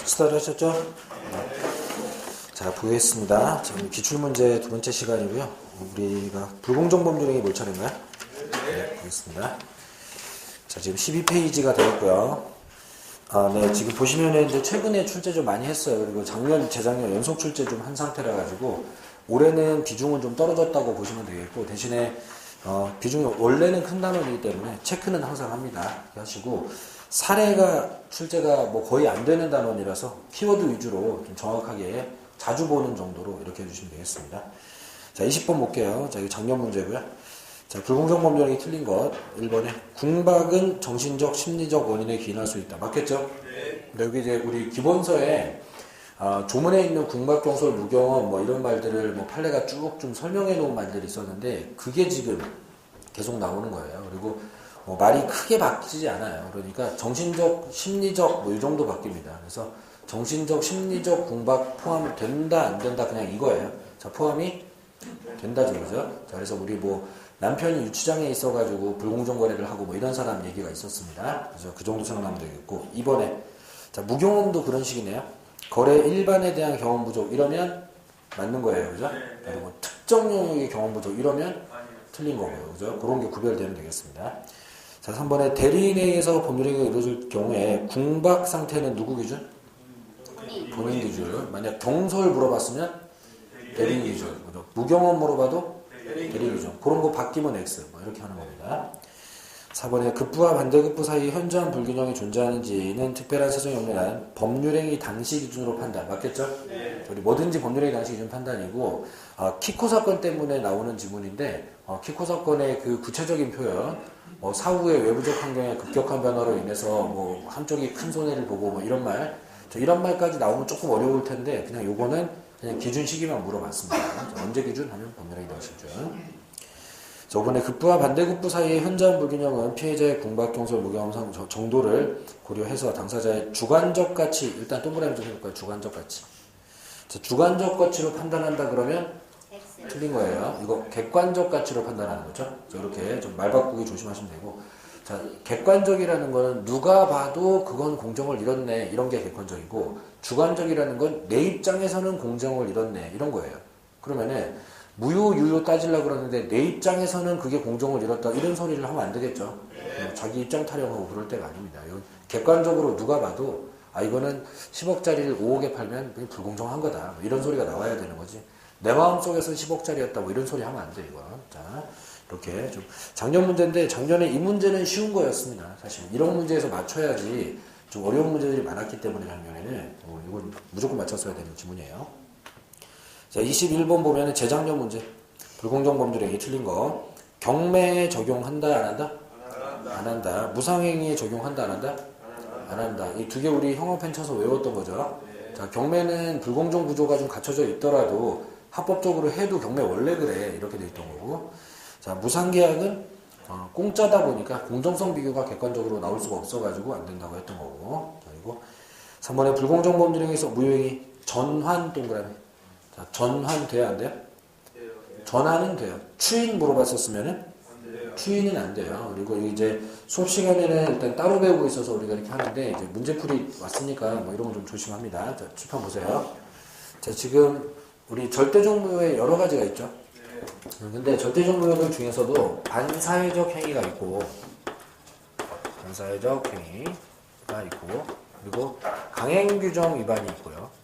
스타트 하셨죠? 자, 보겠습니다. 지금 기출문제 두 번째 시간이고요. 우리가 불공정 법률행위 뭘 차례인가요? 네, 보겠습니다. 자, 지금 12페이지가 되었고요. 네, 지금 보시면은 이제 최근에 출제 좀 많이 했어요. 그리고 작년, 재작년 연속 출제 좀 한 상태라 가지고 올해는 비중은 좀 떨어졌다고 보시면 되겠고, 대신에 비중이 원래는 큰 단원이기 때문에 체크는 항상 합니다. 하시고, 사례가 출제가 뭐 거의 안 되는 단원이라서 키워드 위주로 좀 정확하게 자주 보는 정도로 이렇게 해주시면 되겠습니다. 자, 20번 볼게요. 자, 이거 작년 문제고요. 자, 불공정 법률행위 틀린 것 1번에 궁박은 정신적, 심리적 원인에 기인할 수 있다. 맞겠죠? 네. 여기 이제 우리 기본서에 조문에 있는 궁박, 경솔, 무경험 뭐 이런 말들을 뭐 판례가 쭉 좀 설명해 놓은 말들이 있었는데 그게 지금 계속 나오는 거예요. 그리고 뭐 말이 크게 바뀌지 않아요. 그러니까 정신적, 심리적 뭐 이 정도 바뀝니다. 그래서 정신적, 심리적 궁박 포함된다, 안 된다 그냥 이거예요. 자, 포함이 된다죠, 그죠? 자, 그래서 우리 뭐 남편이 유치장에 있어가지고 불공정 거래를 하고 뭐 이런 사람 얘기가 있었습니다. 그래서 그 정도 생각하면 되겠고, 이번에 자, 무경험도 그런 식이네요. 거래 일반에 대한 경험 부족 이러면 맞는 거예요, 그죠? 그리고 특정 영역의 경험 부족 이러면 틀린 거고요, 그죠? 그런 게 구별되면 되겠습니다. 자, 3번에 대리인에 의해서 법률행위가 이루어질 경우에 궁박 상태는 누구 기준? 본인 기준. 만약 경솔 물어봤으면 대리인 기준. 무경험 물어봐도 대리인 기준. 그런 거 바뀌면 X. 뭐 이렇게 하는 겁니다. 4번에 급부와 반대급부 사이 현저한 불균형이 존재하는지는 특별한 사정이 없는 한 법률행위 당시 기준으로 판단. 맞겠죠? 네. 우리 뭐든지 법률행위 당시 기준 판단이고, 키코 사건 때문에 나오는 지문인데, 키코 사건의 그 구체적인 표현, 뭐 사후의 외부적 환경의 급격한 변화로 인해서 뭐 한쪽이 큰 손해를 보고 뭐 이런 말, 이런 말까지 나오면 조금 어려울 텐데, 그냥 요거는 그냥 기준 시기만 물어봤습니다. 언제 기준 하면 법률행위 당시 기준. 저번에 급부와 반대급부 사이의 현저한 불균형은 피해자의 궁박, 경솔, 무경험 정도를 고려해서 당사자의 주관적 가치, 일단 동그라미 좀 해볼까요? 주관적 가치. 자, 주관적 가치로 판단한다 그러면 틀린 거예요. 이거 객관적 가치로 판단하는 거죠. 자, 이렇게 좀 말 바꾸기 조심하시면 되고. 자, 객관적이라는 거는 누가 봐도 그건 공정을 잃었네. 이런 게 객관적이고, 주관적이라는 건 내 입장에서는 공정을 잃었네. 이런 거예요. 그러면은, 무효, 유효 따지려고 그러는데 내 입장에서는 그게 공정을 잃었다 이런 소리를 하면 안 되겠죠. 자기 입장 타령하고 그럴 때가 아닙니다. 이건 객관적으로 누가 봐도 이거는 10억짜리를 5억에 팔면 그냥 불공정한 거다. 뭐 이런 소리가 나와야 되는 거지. 내 마음속에서는 10억짜리였다. 뭐 이런 소리 하면 안 돼, 이거. 자, 이렇게 좀 작년 문제인데 작년에 이 문제는 쉬운 거였습니다. 사실 이런 문제에서 맞춰야지 좀 어려운 문제들이 많았기 때문에 작년에는 이건 무조건 맞췄어야 되는 지문이에요. 자, 21번 보면은 재작년 문제. 불공정 법률행위 틀린 거. 경매에 적용한다, 안 한다? 안 한다. 무상행위에 적용한다, 안 한다? 안 한다. 이 두 개 우리 형어펜 쳐서 외웠던 거죠. 자, 경매는 불공정 구조가 좀 갖춰져 있더라도 합법적으로 해도 경매 원래 그래. 이렇게 돼 있던 거고. 자, 무상계약은 공짜다 보니까 공정성 비교가 객관적으로 나올 수가 없어가지고 안 된다고 했던 거고. 자, 그리고 3번에 불공정 법률행위에서 무효행위 전환 동그라미. 자, 전환 돼야 안 돼요? 전환은 돼요. 추인 물어봤었으면은 추인은 안 돼요. 그리고 이제 수업 시간에는 일단 따로 배우고 있어서 우리가 이렇게 하는데 이제 문제풀이 왔으니까 뭐 이런 거 좀 조심합니다. 자, 칠판 보세요. 자, 지금 우리 절대적 무효에 여러 가지가 있죠. 근데 절대적 무효들 중에서도 반사회적 행위가 있고, 반사회적 행위가 있고, 그리고 강행규정 위반이 있고요.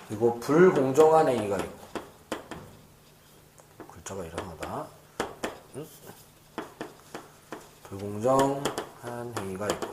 그리고 불공정한 행위가 있고, 글자가 이상하다. 불공정한 행위가 있고.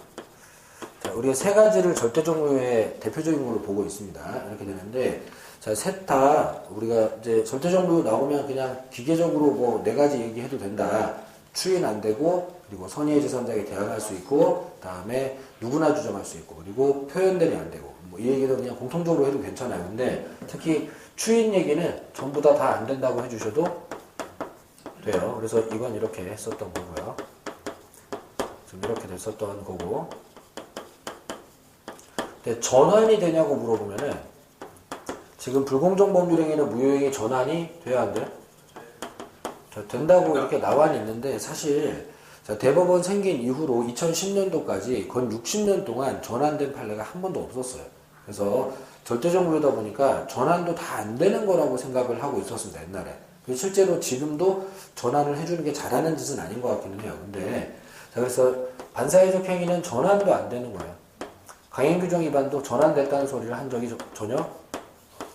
자, 우리가 세 가지를 절대적 무효의 대표적인 걸로 보고 있습니다. 이렇게 되는데, 자, 셋 다 우리가 이제 절대적 무효 나오면 그냥 기계적으로 뭐 네 가지 얘기해도 된다. 추인 안 되고, 그리고 선의의 제3자에게 대항할 수 있고, 다음에 누구나 주장할 수 있고, 그리고 표현대리 안 되고. 뭐 이 얘기도 그냥 공통적으로 해도 괜찮아요. 근데 특히 추인 얘기는 전부 다 안 된다고 해주셔도 돼요. 그래서 이건 이렇게 했었던 거고요. 지금 이렇게 됐었던 거고. 근데 전환이 되냐고 물어보면은 지금 불공정 법률행위는 무효행위 전환이 돼야 안 돼요? 된다고 이렇게 나와 있는데 사실 자, 대법원 생긴 이후로 2010년도까지 건 60년 동안 전환된 판례가 한 번도 없었어요. 그래서 절대적 무효다 보니까 전환도 다 안 되는 거라고 생각을 하고 있었습니다, 옛날에. 실제로 지금도 전환을 해주는 게 잘하는 짓은 아닌 것 같기는 해요. 근데, 자, 그래서 반사회적 행위는 전환도 안 되는 거예요. 강행규정 위반도 전환됐다는 소리를 한 적이 전혀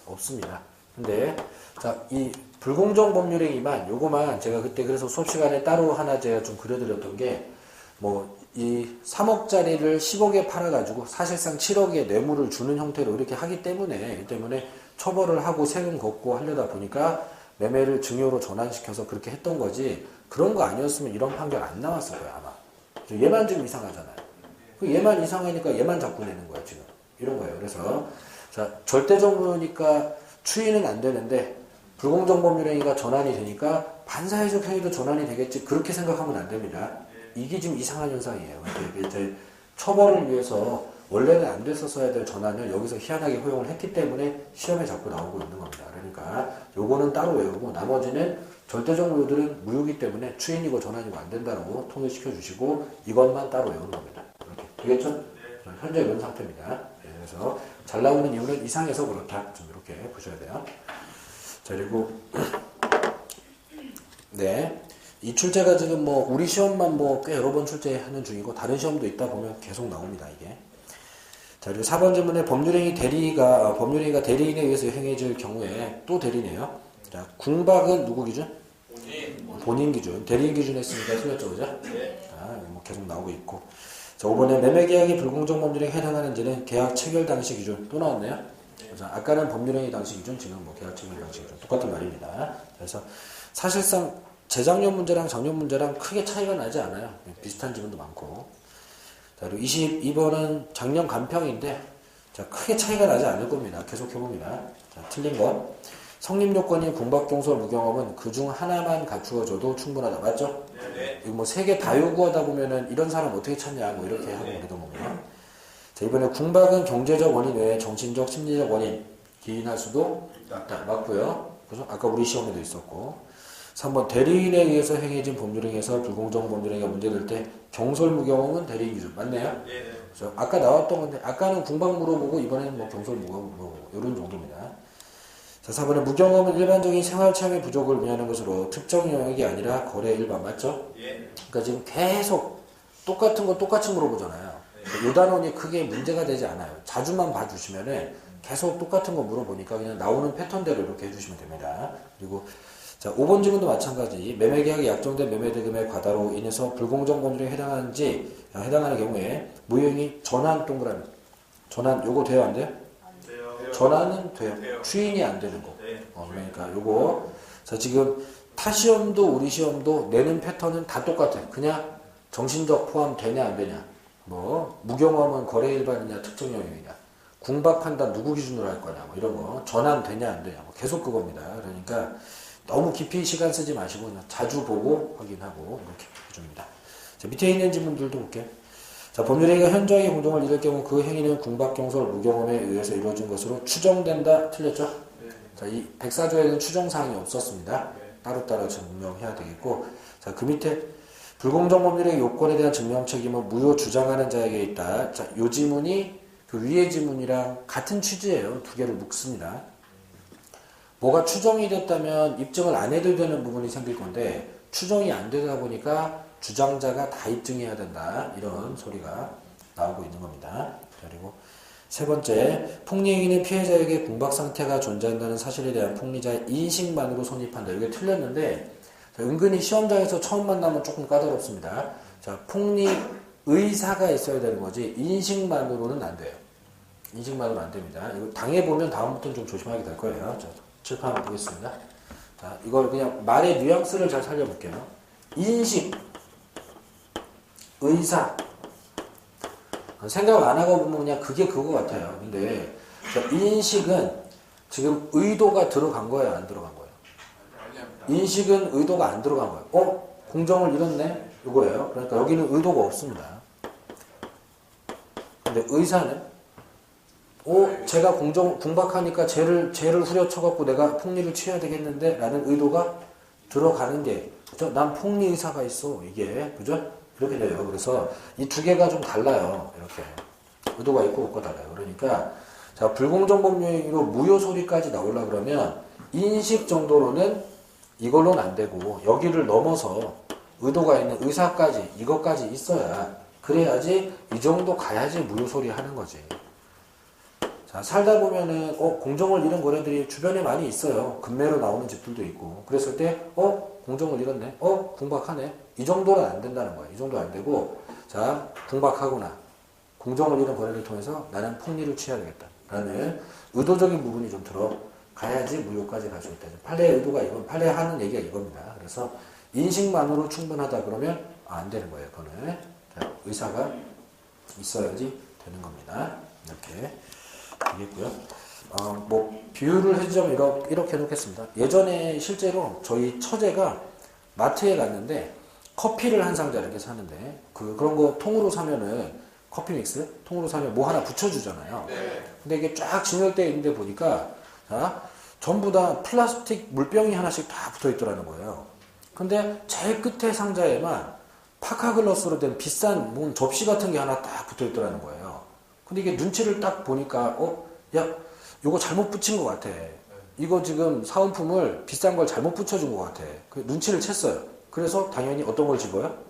없습니다. 근데, 자, 이 불공정 법률행위만, 요거만 제가 그때 그래서 수업 시간에 따로 하나 제가 좀 그려드렸던 게, 이 3억짜리를 10억에 팔아가지고 사실상 7억의 뇌물을 주는 형태로 이렇게 하기 때문에, 처벌을 하고 세금 걷고 하려다 보니까 매매를 증여로 전환시켜서 그렇게 했던 거지, 그런 거 아니었으면 이런 판결 안 나왔을 거예요, 아마. 얘만 좀 이상하잖아요. 얘만 이상하니까 얘만 자꾸 내는 거예요, 지금. 이런 거예요. 그래서, 자, 절대적으로니까 추이는 안 되는데, 불공정 법률행위가 전환이 되니까 반사회적 행위도 전환이 되겠지, 그렇게 생각하면 안 됩니다. 이게 지금 이상한 현상이에요. 이제 처벌을 위해서 원래는 안 됐었어야 될 전환을 여기서 희한하게 허용을 했기 때문에 시험에 자꾸 나오고 있는 겁니다. 그러니까 요거는 따로 외우고 나머지는 절대적 무효들은 무효이기 때문에 추인이고 전환이고 안 된다고 통일시켜 주시고 이것만 따로 외우는 겁니다. 이렇게 되겠죠? 현재 이런 상태입니다. 그래서 잘 나오는 이유는 이상해서 그렇다. 좀 이렇게 보셔야 돼요. 자, 그리고 네. 이 출제가 지금 우리 시험만 꽤 여러 번 출제하는 중이고 다른 시험도 있다 보면 계속 나옵니다, 이게. 자, 그리고 4번 질문에 법률행위가 대리인에 의해서 행해질 경우에 또 대리네요. 자, 궁박은 누구 기준? 본인 기준. 대리인 기준 했으니까 틀렸죠, 그죠? 네. 자, 계속 나오고 있고. 자, 5번에 매매계약이 불공정 법률행위에 해당하는지는 계약 체결 당시 기준 또 나왔네요. 자, 아까는 법률행위 당시 기준, 지금 계약 체결 당시 기준. 똑같은 말입니다. 그래서 사실상 재작년 문제랑 작년 문제랑 크게 차이가 나지 않아요. 비슷한 지문도 많고. 자, 그리고 22번은 작년 간평인데, 자, 크게 차이가 나지 않을 겁니다. 계속 해봅니다. 자, 틀린 거. 성립요건인 궁박경솔 무경험은 그중 하나만 갖추어져도 충분하다. 맞죠? 네. 이거 3개 다 요구하다 보면은 이런 사람 어떻게 찾냐, 이렇게 하고 그러던 겁니다. 자, 이번에 궁박은 경제적 원인 외에 정신적, 심리적 원인 기인할 수도 있다. 맞고요. 그래서 아까 우리 시험에도 있었고. 3번 대리인에 의해서 행해진 법률행위에서 불공정 법률행위가 문제될 때 경솔무경험은 대리인 기준 맞네요? 네. 그래서 아까 나왔던 건데 아까는 궁박 물어보고 이번에는 경솔무경험 물어보고 이런 정도입니다. 자, 4번에 무경험은 일반적인 생활체험의 부족을 의미하는 것으로 특정 영역이 아니라 거래 일반 맞죠? 예. 그러니까 지금 계속 똑같은 거 똑같이 물어보잖아요. 이 단원이 크게 문제가 되지 않아요. 자주만 봐주시면은 계속 똑같은 거 물어보니까 그냥 나오는 패턴대로 이렇게 해주시면 됩니다. 그리고 자, 5번 질문도 마찬가지. 매매계약이 약정된 매매대금의 과다로 인해서 불공정 법률에 해당하는 경우에 무효행위 전환 동그라미. 전환 요거 돼요, 안 돼요? 안 돼요. 전환은 돼요. 추인이 안 되는 거. 그러니까 요거. 자, 지금 타 시험도 우리 시험도 내는 패턴은 다 똑같아. 그냥 정신적 포함 되냐 안 되냐. 무경험은 거래 일반이냐 특정 영역이냐. 궁박 판단 누구 기준으로 할 거냐. 이런 거. 전환 되냐 안 되냐. 계속 그겁니다. 그러니까 너무 깊이 시간 쓰지 마시고 자주 보고 확인하고 이렇게 해줍니다. 자, 밑에 있는 질문들도 볼게요. 자, 법률행위가 현저하게 공정을 잃을 경우 그 행위는 궁박경솔 무경험에 의해서 이루어진 것으로 추정된다. 틀렸죠? 네. 자, 이 104조에는 추정사항이 없었습니다. 네. 따로따로 증명해야 되겠고, 자, 그 밑에 불공정 법률행위 요건에 대한 증명 책임은 무효 주장하는 자에게 있다. 자, 요 지문이 그 위의 지문이랑 같은 취지예요. 두 개를 묶습니다. 뭐가 추정이 됐다면 입증을 안 해도 되는 부분이 생길 건데 추정이 안 되다 보니까 주장자가 다 입증해야 된다. 이런 소리가 나오고 있는 겁니다. 그리고 세 번째, 폭리행위는 피해자에게 궁박 상태가 존재한다는 사실에 대한 폭리자의 인식만으로 성립한다. 이게 틀렸는데 은근히 시험장에서 처음 만나면 조금 까다롭습니다. 자, 폭리 의사가 있어야 되는 거지 인식만으로는 안 돼요. 인식만으로는 안 됩니다. 이거 당해보면 다음부터는 좀 조심하게 될 거예요. 자, 칠판 한번 보겠습니다. 자, 이걸 그냥 말의 뉘앙스를 잘 살려볼게요. 인식, 의사. 생각 안 하고 보면 그냥 그게 그거 같아요. 근데 인식은 지금 의도가 들어간 거예요, 안 들어간 거예요? 인식은 의도가 안 들어간 거예요. 공정을 잃었네? 이거예요. 그러니까 여기는 의도가 없습니다. 근데 의사는 제가 궁박하니까 쟤를 후려쳐갖고 내가 폭리를 취해야 되겠는데? 라는 의도가 들어가는 게, 그죠? 난 폭리 의사가 있어. 이게, 그죠? 이렇게 돼요. 그래서 이 두 개가 좀 달라요. 이렇게. 의도가 있고 없고 달라요. 그러니까 자, 불공정 법률행위로 무효 소리까지 나오려 그러면 인식 정도로는 이걸로는 안 되고 여기를 넘어서 의도가 있는 의사까지 이것까지 있어야 그래야지 이 정도 가야지 무효 소리 하는 거지. 자, 살다 보면은 공정을 잃은 거래들이 주변에 많이 있어요. 금매로 나오는 집들도 있고. 그랬을 때 공정을 잃었네. 궁박하네. 이 정도는 안 된다는 거예요. 이 정도 안 되고 자, 궁박하거나 공정을 잃은 거래를 통해서 나는 폭리를 취해야 되겠다 라는 의도적인 부분이 좀 들어가야지 무효까지 갈 수 있다. 판례의 의도가 이건 판례하는 얘기가 이겁니다. 그래서 인식만으로 충분하다 그러면 안 되는 거예요. 그거는 자, 의사가 있어야지 되는 겁니다. 이렇게 되겠고요. 뭐 비유를 해주자면 이렇게 해놓겠습니다. 예전에 실제로 저희 처제가 마트에 갔는데 커피를 한 상자 이렇게 사는데 그런 거 통으로 사면은 커피 믹스 통으로 사면 뭐 하나 붙여주잖아요. 근데 이게 쫙 진열되어 있는데 보니까 자, 전부 다 플라스틱 물병이 하나씩 다 붙어 있더라는 거예요. 근데 제일 끝에 상자에만 파카글라스로 된 비싼 뭔 접시 같은 게 하나 딱 붙어 있더라는 거예요. 근데 이게 눈치를 딱 보니까 야 이거 잘못 붙인 것 같아. 이거 지금 사은품을 비싼 걸 잘못 붙여준 것 같아. 그 눈치를 챘어요. 그래서 당연히 어떤 걸 집어요?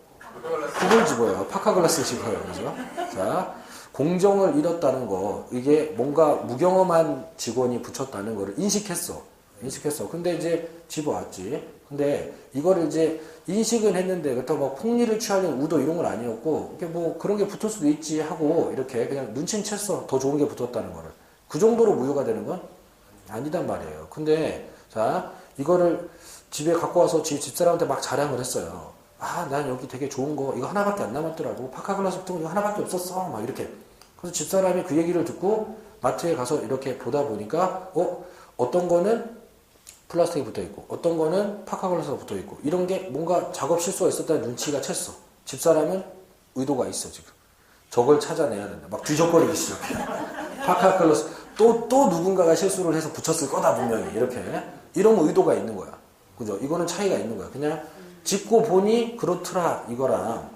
그걸 집어요. 파카글라스 집어요. 그죠? 자, 공정을 잃었다는 거, 이게 뭔가 무경험한 직원이 붙였다는 거를 인식했어. 근데 이제 집어왔지. 근데 이거를 이제 인식은 했는데 그렇다고 막 폭리를 취하려는 의도 이런 건 아니었고, 이게 뭐 그런 게 붙을 수도 있지 하고 이렇게 그냥 눈치는 챘어. 더 좋은 게 붙었다는 거를. 그 정도로 무효가 되는 건 아니단 말이에요. 근데 자, 이거를 집에 갖고 와서 집사람한테 막 자랑을 했어요. 난 여기 되게 좋은 거 이거 하나밖에 안 남았더라고. 파카글라스 같은 거 이거 하나밖에 없었어. 막 이렇게. 그래서 집사람이 그 얘기를 듣고 마트에 가서 이렇게 보다 보니까 어떤 거는 플라스틱이 붙어있고 어떤 거는 파카글라스가 붙어있고 이런 게 뭔가 작업 실수가 있었다는 눈치가 챘어. 집사람은 의도가 있어 지금. 저걸 찾아내야 된다. 막 뒤적거리기 시작해. 파카글라스 또 누군가가 실수를 해서 붙였을 거다 분명히. 이렇게 이런 의도가 있는 거야. 그죠? 이거는 차이가 있는 거야. 그냥 짚고 보니 그렇더라 이거랑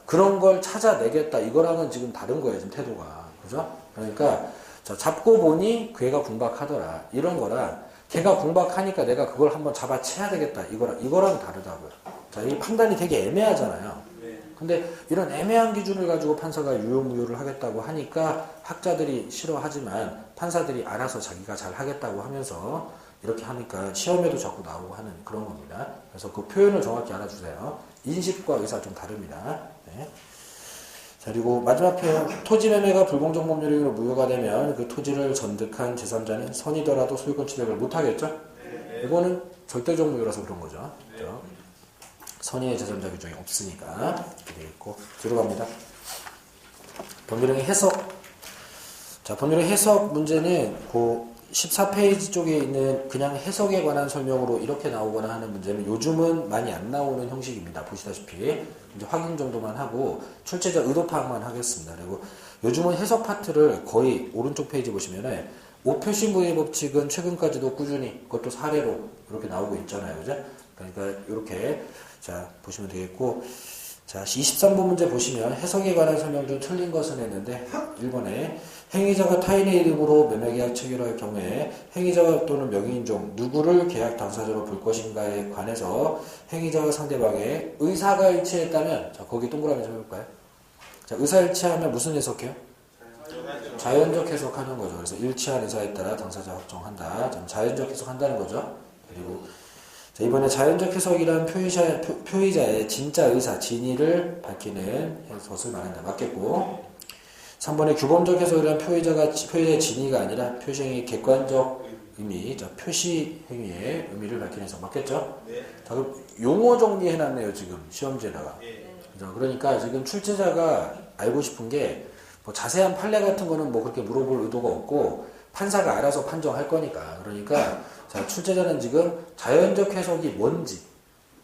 그런 걸 찾아내겠다 이거랑은 지금 다른 거예요. 지금 태도가. 그죠? 그러니까 자, 잡고 보니 걔가 궁박하더라 이런 거랑 걔가 궁박하니까 내가 그걸 한번 잡아채야 되겠다 이거랑 다르다고요. 자, 이 판단이 되게 애매하잖아요. 근데 이런 애매한 기준을 가지고 판사가 유효무효를 하겠다고 하니까 학자들이 싫어하지만 판사들이 알아서 자기가 잘 하겠다고 하면서 이렇게 하니까 시험에도 자꾸 나오고 하는 그런 겁니다. 그래서 그 표현을 정확히 알아주세요. 인식과 의사 좀 다릅니다. 네. 자, 그리고 마지막 표현. 토지 매매가 불공정 법률행위로 무효가 되면 그 토지를 전득한 제3자는 선이더라도 소유권 취득을 못하겠죠? 이거는 절대적 무효라서 그런 거죠. 그렇죠? 선의의 제3자 규정이 없으니까 이렇게 되어 있고 뒤로 갑니다. 법률행위 해석. 자, 법률의 해석 문제는 그 14페이지 쪽에 있는 그냥 해석에 관한 설명으로 이렇게 나오거나 하는 문제는 요즘은 많이 안 나오는 형식입니다. 보시다시피 이제 확인 정도만 하고 출제자 의도 파악만 하겠습니다. 그리고 요즘은 해석 파트를 거의 오른쪽 페이지 보시면은 오표시무의 법칙은 최근까지도 꾸준히 그것도 사례로 이렇게 나오고 있잖아요. 그죠? 그러니까 이렇게 자 보시면 되겠고 자 23번 문제 보시면 해석에 관한 설명 중 틀린 것은 했는데 1번에 행위자가 타인의 이름으로 매매계약 체결할 경우에 행위자 또는 명의인 중 누구를 계약 당사자로 볼 것인가에 관해서 행위자와 상대방의 의사가 일치했다면 자 거기 동그라미 좀 해볼까요? 자 의사일치하면 무슨 해석해요? 자연적 해석하는 거죠. 그래서 일치한 의사에 따라 당사자 확정한다. 자연적 해석한다는 거죠. 그리고 자, 이번에 자연적 해석이란 표의자의 진짜 의사, 진의를 밝히는 것을 말한다. 맞겠고 3번에 규범적 해석이란 표의자의 진의가 아니라 표시행위의 객관적 의미, 자, 표시행위의 의미를 밝히는 해석. 맞겠죠? 네. 자, 그럼 용어 정리해놨네요. 지금 시험지에다가. 네. 그러니까 지금 출제자가 알고 싶은 게 뭐 자세한 판례 같은 거는 뭐 그렇게 물어볼 의도가 없고 판사가 알아서 판정할 거니까. 그러니까 자, 출제자는 지금 자연적 해석이 뭔지,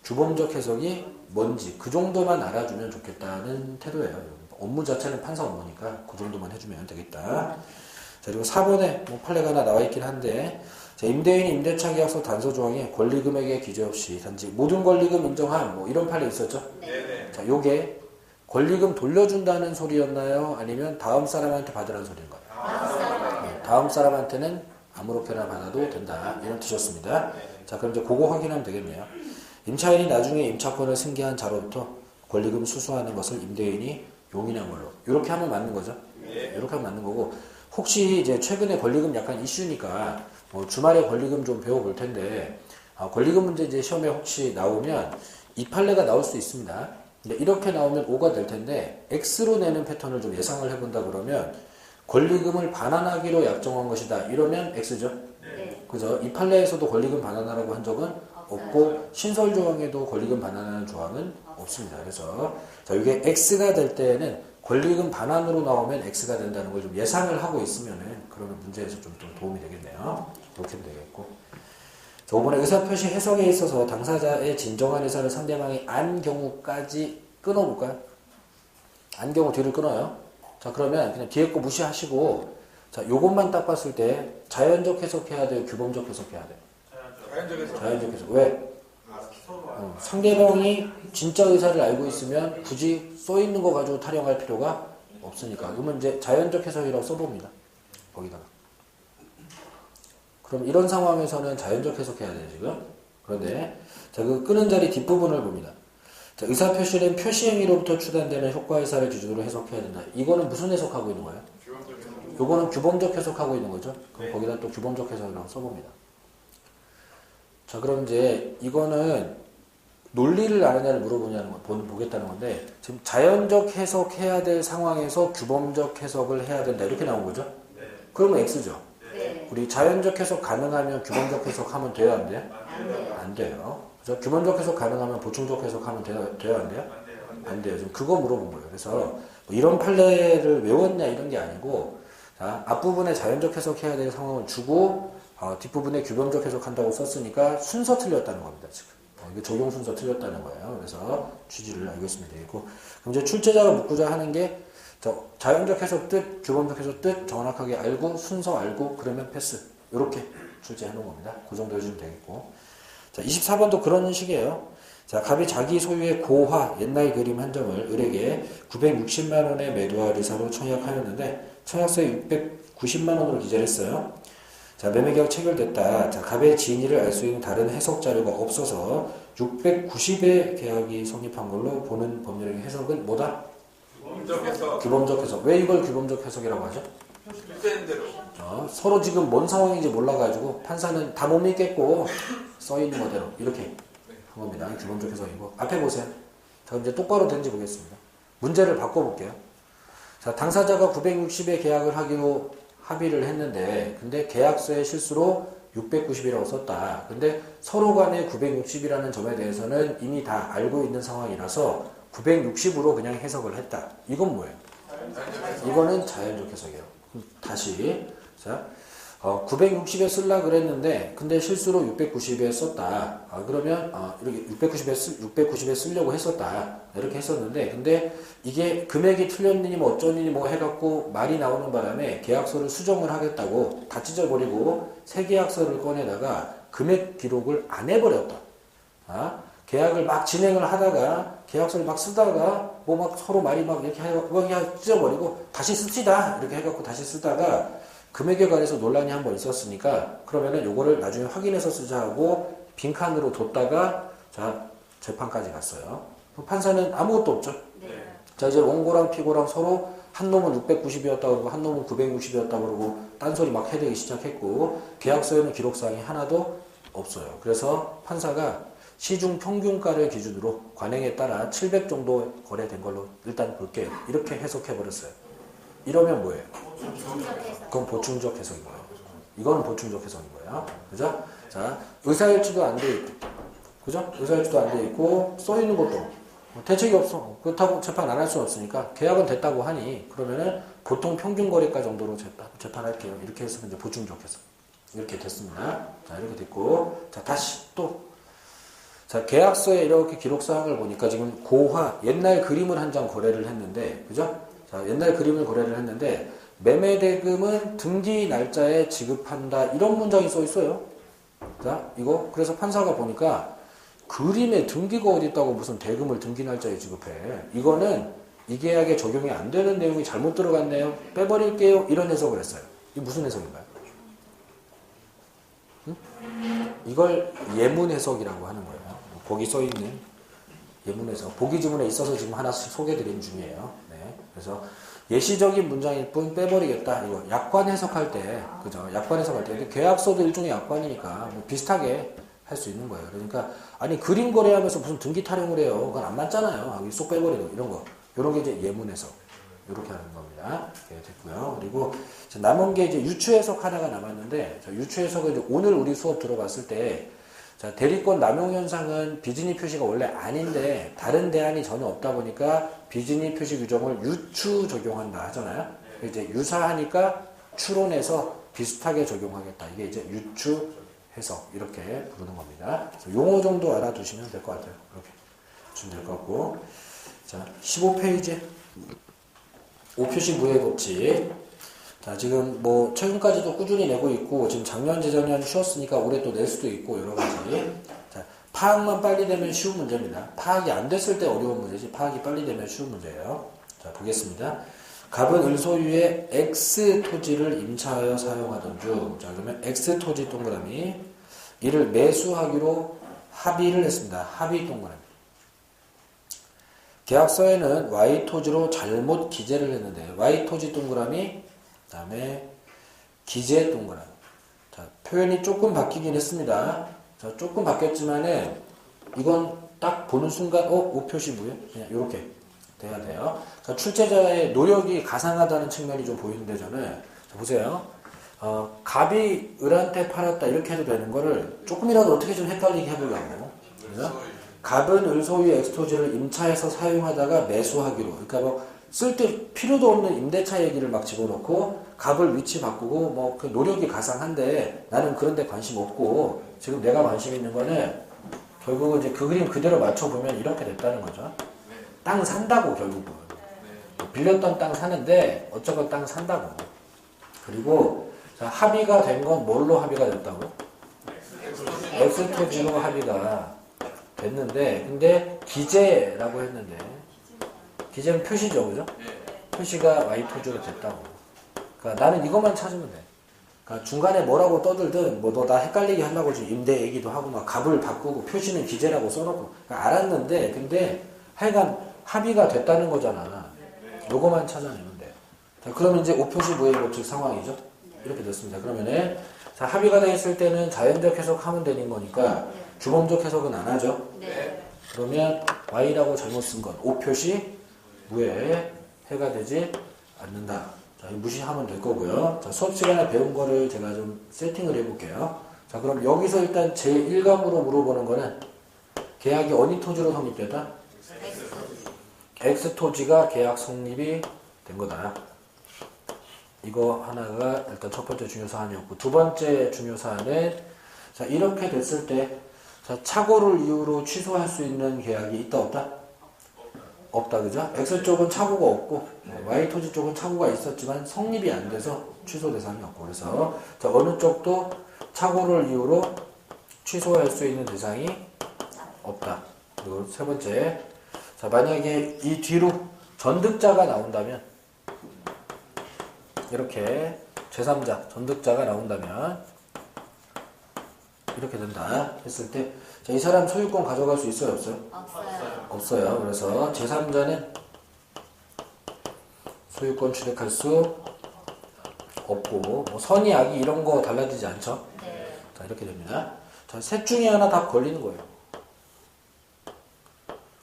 규범적 해석이 뭔지 그 정도만 알아주면 좋겠다는 태도예요. 업무 자체는 판사 업무니까 그 정도만 해주면 되겠다. 자, 그리고 4번에 뭐 판례가 하나 나와 있긴 한데 자, 임대인 임대차 계약서 단서 조항에 권리금액의 기재 없이 단지 모든 권리금 인정한 뭐 이런 판례 있었죠? 네. 자, 요게 권리금 돌려준다는 소리였나요? 아니면 다음 사람한테 받으라는 소리인가요? 다음 사람한테는 아무렇게나 받아도 된다. 이런 뜻이었습니다. 자, 그럼 이제 그거 확인하면 되겠네요. 임차인이 나중에 임차권을 승계한 자로부터 권리금 수수하는 것을 임대인이 용인한 걸로. 이렇게 하면 맞는 거죠? 이렇게 하면 맞는 거고, 혹시 이제 최근에 권리금 약간 이슈니까 주말에 권리금 좀 배워볼 텐데, 권리금 문제 이제 시험에 혹시 나오면 이 판례가 나올 수 있습니다. 근데 이렇게 나오면 O가 될 텐데 X로 내는 패턴을 좀 예상을 해본다 그러면 권리금을 반환하기로 약정한 것이다. 이러면 X죠? 네. 그죠? 이 판례에서도 권리금 반환하라고 한 적은 없고 신설 조항에도 권리금 반환하는 조항은 없습니다. 그래서 자, 이게 X가 될 때는 권리금 반환으로 나오면 X가 된다는 걸 좀 예상을 하고 있으면은 그러면 문제에서 좀 도움이 되겠네요. 이렇게 하면 되겠고. 자, 이번에 의사표시 해석에 있어서 당사자의 진정한 의사를 상대방이 안 경우까지 끊어볼까요? 안 경우 뒤를 끊어요. 자, 그러면 그냥 뒤에 거 무시하시고, 자, 요것만 딱 봤을 때 자연적 해석해야 돼요? 규범적 해석해야 돼요? 자연적 해석. 왜? 상대방이 진짜 의사를 알고 있으면 굳이 써있는 거 가지고 타령할 필요가 없으니까. 그러면 이제 자연적 해석이라고 써봅니다. 거기다가. 그럼 이런 상황에서는 자연적 해석해야 돼요, 지금. 그런데, 자, 그 끄는 자리 뒷부분을 봅니다. 자, 의사표시는 표시행위로부터 추단되는 효과의사를 기준으로 해석해야 된다. 이거는 무슨 해석하고 있는 거예요? 요거는 규범적 해석하고 있는 거죠? 그럼 거기다 또 규범적 해석이라고 써봅니다. 자, 그럼 이제 이거는 논리를 아느냐를 보겠다는 건데, 지금 자연적 해석해야 될 상황에서 규범적 해석을 해야 된다. 이렇게 나온 거죠? 그러면 X죠? 우리 자연적 해석 가능하면 규범적 해석하면 돼요, 안 돼요? 안 돼요. 그죠? 규범적 해석 가능하면 보충적 해석하면 돼요, 안 돼요? 안 돼요. 지금 그거 물어본 거예요. 그래서 뭐 이런 판례를 외웠냐 이런 게 아니고, 자, 앞부분에 자연적 해석해야 될 상황을 주고 뒷부분에 규범적 해석한다고 썼으니까 순서 틀렸다는 겁니다. 지금 이게 적용 순서 틀렸다는 거예요. 그래서 취지를 알고 있으면 되겠고, 그럼 이제 출제자가 묻고자 하는 게 자연적 해석 뜻, 규범적 해석 뜻 정확하게 알고 순서 알고 그러면 패스. 이렇게 출제해 놓은 겁니다. 그 정도 해주면 되겠고. 자, 24번도 그런 식이에요. 자, 갑이 자기 소유의 고화 옛날 그림 한 점을 을에게 960만 원에 매도할 의사로 청약하였는데 청약서에 690만 원으로 기재했어요. 자, 매매계약 체결됐다. 자, 갑의 진위를 알 수 있는 다른 해석 자료가 없어서 690의 계약이 성립한 걸로 보는 법률의 해석은 뭐다? 규범적 해석. 규범적 해석. 왜 이걸 규범적 해석이라고 하죠? 서로 지금 뭔 상황인지 몰라가지고 판사는 다 못 믿겠고 써있는 거대로 이렇게 한 겁니다. 규범적 해석이고. 앞에 보세요. 자, 그럼 이제 똑바로 된지 보겠습니다. 문제를 바꿔볼게요. 자, 당사자가 960의 계약을 하기로 합의를 했는데 근데 계약서에 실수로 690이라고 썼다. 근데 서로 간에 960이라는 점에 대해서는 이미 다 알고 있는 상황이라서 960으로 그냥 해석을 했다. 이건 뭐예요? 이거는 자연적 해석이에요. 다시 자, 960에 쓰려고 그랬는데 근데 실수로 690에 썼다. 그러면 이렇게 690에 쓰려고 했었다. 이렇게 했었는데 근데 이게 금액이 틀렸느니 뭐 어쩌니 뭐 해갖고 말이 나오는 바람에 계약서를 수정을 하겠다고 다 찢어버리고 새 계약서를 꺼내다가 금액 기록을 안 해버렸다. 계약을 막 진행을 하다가 계약서를 막 쓰다가 뭐 막 서로 말이 막 이렇게 해갖고 그냥 찢어버리고 다시 씁시다 이렇게 해갖고 다시 쓰다가 금액에 관해서 논란이 한 번 있었으니까 그러면은 요거를 나중에 확인해서 쓰자 하고 빈칸으로 뒀다가 자 재판까지 갔어요. 판사는 아무것도 없죠. 네. 자 이제 원고랑 피고랑 서로 한 놈은 690이었다 그러고 한 놈은 960이었다 그러고 딴소리 막 해대기 시작했고 계약서에는 기록사항이 하나도 없어요. 그래서 판사가 시중 평균가를 기준으로 관행에 따라 700 정도 거래된 걸로 일단 볼게요. 이렇게 해석해버렸어요. 이러면 뭐예요? 그건 보충적 해석인 거예요. 이거는 보충적 해석인 거예요. 그죠? 자, 의사일치도 안 돼 있고, 그죠? 의사일치도 안 돼 있고, 써있는 것도 대책이 없어. 그렇다고 재판 안 할 수는 없으니까 계약은 됐다고 하니, 그러면은 보통 평균 거래가 정도로 재판할게요. 이렇게 해서 이제 보충적 해석. 이렇게 됐습니다. 자, 이렇게 됐고, 자, 다시 또. 자, 계약서에 이렇게 기록사항을 보니까 지금 고화, 옛날 그림을 한 장 거래를 했는데, 그죠? 자, 옛날 그림을 거래를 했는데, 매매대금은 등기 날짜에 지급한다. 이런 문장이 써 있어요. 자, 이거. 그래서 판사가 보니까, 그림에 등기가 어디 있다고 무슨 대금을 등기 날짜에 지급해. 이거는 이 계약에 적용이 안 되는 내용이 잘못 들어갔네요. 빼버릴게요. 이런 해석을 했어요. 이게 무슨 해석인가요? 응? 이걸 예문 해석이라고 하는 거예요. 거기 써있는 예문 해석. 보기 지문에 있어서 지금 하나씩 소개드린 중이에요. 네. 그래서 예시적인 문장일 뿐 빼버리겠다. 이거 약관 해석할 때, 그죠? 약관 해석할 때. 근데 계약서도 일종의 약관이니까 뭐 비슷하게 할 수 있는 거예요. 그러니까, 아니, 그림 거래하면서 무슨 등기 타령을 해요. 그건 안 맞잖아요. 여기 쏙 빼버리고, 이런 거. 이런 게 이제 예문 해석. 이렇게 하는 겁니다. 이렇게 됐고요. 그리고 남은 게 이제 유추 해석 하나가 남았는데, 유추 해석은 이제 오늘 우리 수업 들어봤을 때, 자, 대리권 남용 현상은 비진입 표시가 원래 아닌데 다른 대안이 전혀 없다 보니까 비진입 표시 규정을 유추 적용한다 하잖아요. 이제 유사하니까 추론해서 비슷하게 적용하겠다. 이게 이제 유추 해석 이렇게 부르는 겁니다. 그래서 용어 정도 알아두시면 될 것 같아요. 이렇게 주면 될 것 같고, 자 15페이지 5표시 무효 법칙. 자, 지금 뭐 최근까지도 꾸준히 내고 있고 지금 작년 재작년 쉬었으니까 올해 또 낼 수도 있고 여러 가지. 자, 파악만 빨리 되면 쉬운 문제입니다. 파악이 안 됐을 때 어려운 문제지 파악이 빨리 되면 쉬운 문제예요. 자, 보겠습니다. 갑은 을 소유의 X 토지를 임차하여 사용하던 중, 자 그러면 X 토지 동그라미 이를 매수하기로 합의를 했습니다. 합의 동그라미. 계약서에는 Y 토지로 잘못 기재를 했는데 Y 토지 동그라미 그 다음에 기재 동그라미. 자, 표현이 조금 바뀌긴 했습니다. 자, 조금 바뀌었지만은 이건 딱 보는 순간 오표시 무효? 그냥 이렇게 돼야 돼요. 자, 출제자의 노력이 가상하다는 측면이 좀 보이는데 저는 자, 보세요. 갑이 을한테 팔았다 이렇게 해도 되는 거를 조금이라도 어떻게 좀 헷갈리게 해보려고. 그래서 갑은 을 소유의 엑스토지를 임차해서 사용하다가 매수하기로. 그러니까 뭐 쓸데 필요도 없는 임대차 얘기를 막 집어넣고 갑을 위치 바꾸고 뭐 그 노력이 가상한데 나는 그런 데 관심 없고 지금 내가 관심 있는 거는 결국은 이제 그 그림 그대로 맞춰보면 이렇게 됐다는 거죠. 땅 산다고 결국은. 빌렸던 땅 사는데 어쩌건 땅 산다고. 그리고 자, 합의가 된 건 뭘로 합의가 됐다고? 엑스토지로 합의가 됐는데 근데 기재라고 했는데 기재는 표시죠, 그죠? 표시가 Y토지로 됐다고. 그러니까 나는 이것만 찾으면 돼. 그러니까 중간에 뭐라고 떠들든 뭐 너 나 헷갈리게 하려고 지금 임대 얘기도 하고 막 값을 바꾸고 표시는 기재라고 써놓고 그러니까 알았는데 근데 하여간 합의가 됐다는 거잖아. 요거만 찾아내면 돼. 자, 그러면 이제 오표시 무효 법칙 상황이죠? 이렇게 됐습니다. 그러면은 자, 합의가 돼 있을 때는 자연적 해석하면 되는 거니까 주범적 해석은 안 하죠? 그러면 Y라고 잘못 쓴 건 오표시 무효에 해가 되지 않는다. 자, 무시하면 될 거고요. 자, 수업 시간에 배운 거를 제가 좀 세팅을 해볼게요. 자, 그럼 여기서 일단 제1감으로 물어보는 거는 계약이 어느 토지로 성립됐다? X 토지가 계약 성립이 된 거다. 이거 하나가 일단 첫 번째 중요 사안이었고 두 번째 중요 사안은 자, 이렇게 됐을 때 자, 착오를 이유로 취소할 수 있는 계약이 있다 없다? 없다, 그죠? X쪽은 착오가 없고 Y토지 쪽은 착오가 있었지만 성립이 안 돼서 취소 대상이 없고 그래서 자, 어느 쪽도 착오를 이유로 취소할 수 있는 대상이 없다. 그리고 세 번째 자, 만약에 이 뒤로 전득자가 나온다면 이렇게 제3자 전득자가 나온다면 이렇게 된다 했을 때 자, 이 사람 소유권 가져갈 수 있어요 없어요? 없어요. 그래서 제3자는 소유권 취득할 수 없고 뭐 선의 악이 이런 거 달라지지 않죠? 자, 이렇게 됩니다. 자, 셋 중에 하나 답 걸리는 거예요.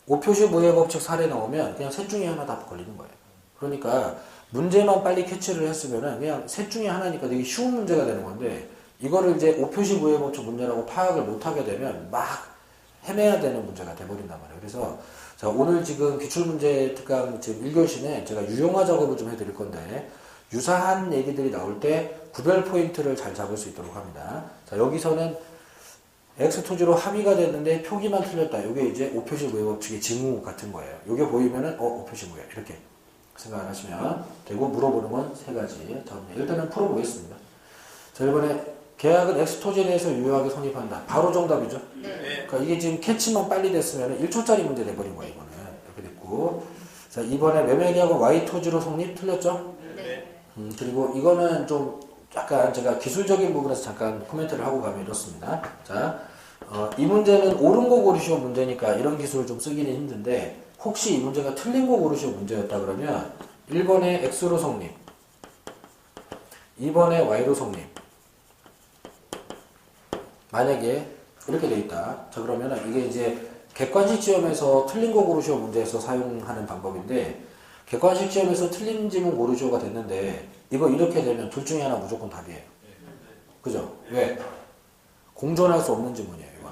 오표시 무효 법칙 사례 나오면 그냥 셋 중에 하나 답 걸리는 거예요. 그러니까 문제만 빨리 캐치를 했으면은 그냥 셋 중에 하나니까 되게 쉬운 문제가 되는 건데 이거를 이제 오표시 무효 법칙 문제라고 파악을 못하게 되면 막 헤매야 되는 문제가 돼버린단 말이에요. 그래서 자, 오늘 지금 기출문제 특강 지금 1교시는 제가 유형화 작업을 좀 해드릴 건데 유사한 얘기들이 나올 때 구별 포인트를 잘 잡을 수 있도록 합니다. 자, 여기서는 X토지로 합의가 됐는데 표기만 틀렸다. 이게 이제 오표시 무효 법칙의 징후 같은 거예요. 이게 보이면은 오표시 무효 이렇게 생각을 하시면 되고 물어보는 건 세 가지. 자, 일단은 풀어보겠습니다. 자, 이번에 계약은 X토지에 대해서 유효하게 성립한다. 바로 정답이죠? 그러니까 이게 지금 캐치만 빨리 됐으면 1초짜리 문제 내버린 거예요, 이거는. 이렇게 됐고. 자, 이번에 매매계약은 Y 토지로 성립 틀렸죠? 네. 그리고 이거는 좀 약간 제가 기술적인 부분에서 잠깐 코멘트를 하고 가면 이렇습니다. 자, 이 문제는 옳은 거 고르시오 문제니까 이런 기술을 좀 쓰기는 힘든데 혹시 이 문제가 틀린 거 고르시오 문제였다 그러면 1번에 X로 성립, 2번에 Y로 성립. 만약에 이렇게 돼 있다. 자, 그러면 이게 이제 객관식 시험에서 틀린 거 고르시오 문제에서 사용하는 방법인데 객관식 시험에서 틀린 지문 고르시오가 됐는데 이거 이렇게 되면 둘 중에 하나 무조건 답이에요. 그죠? 왜? 공존할 수 없는 지문이에요. 이거.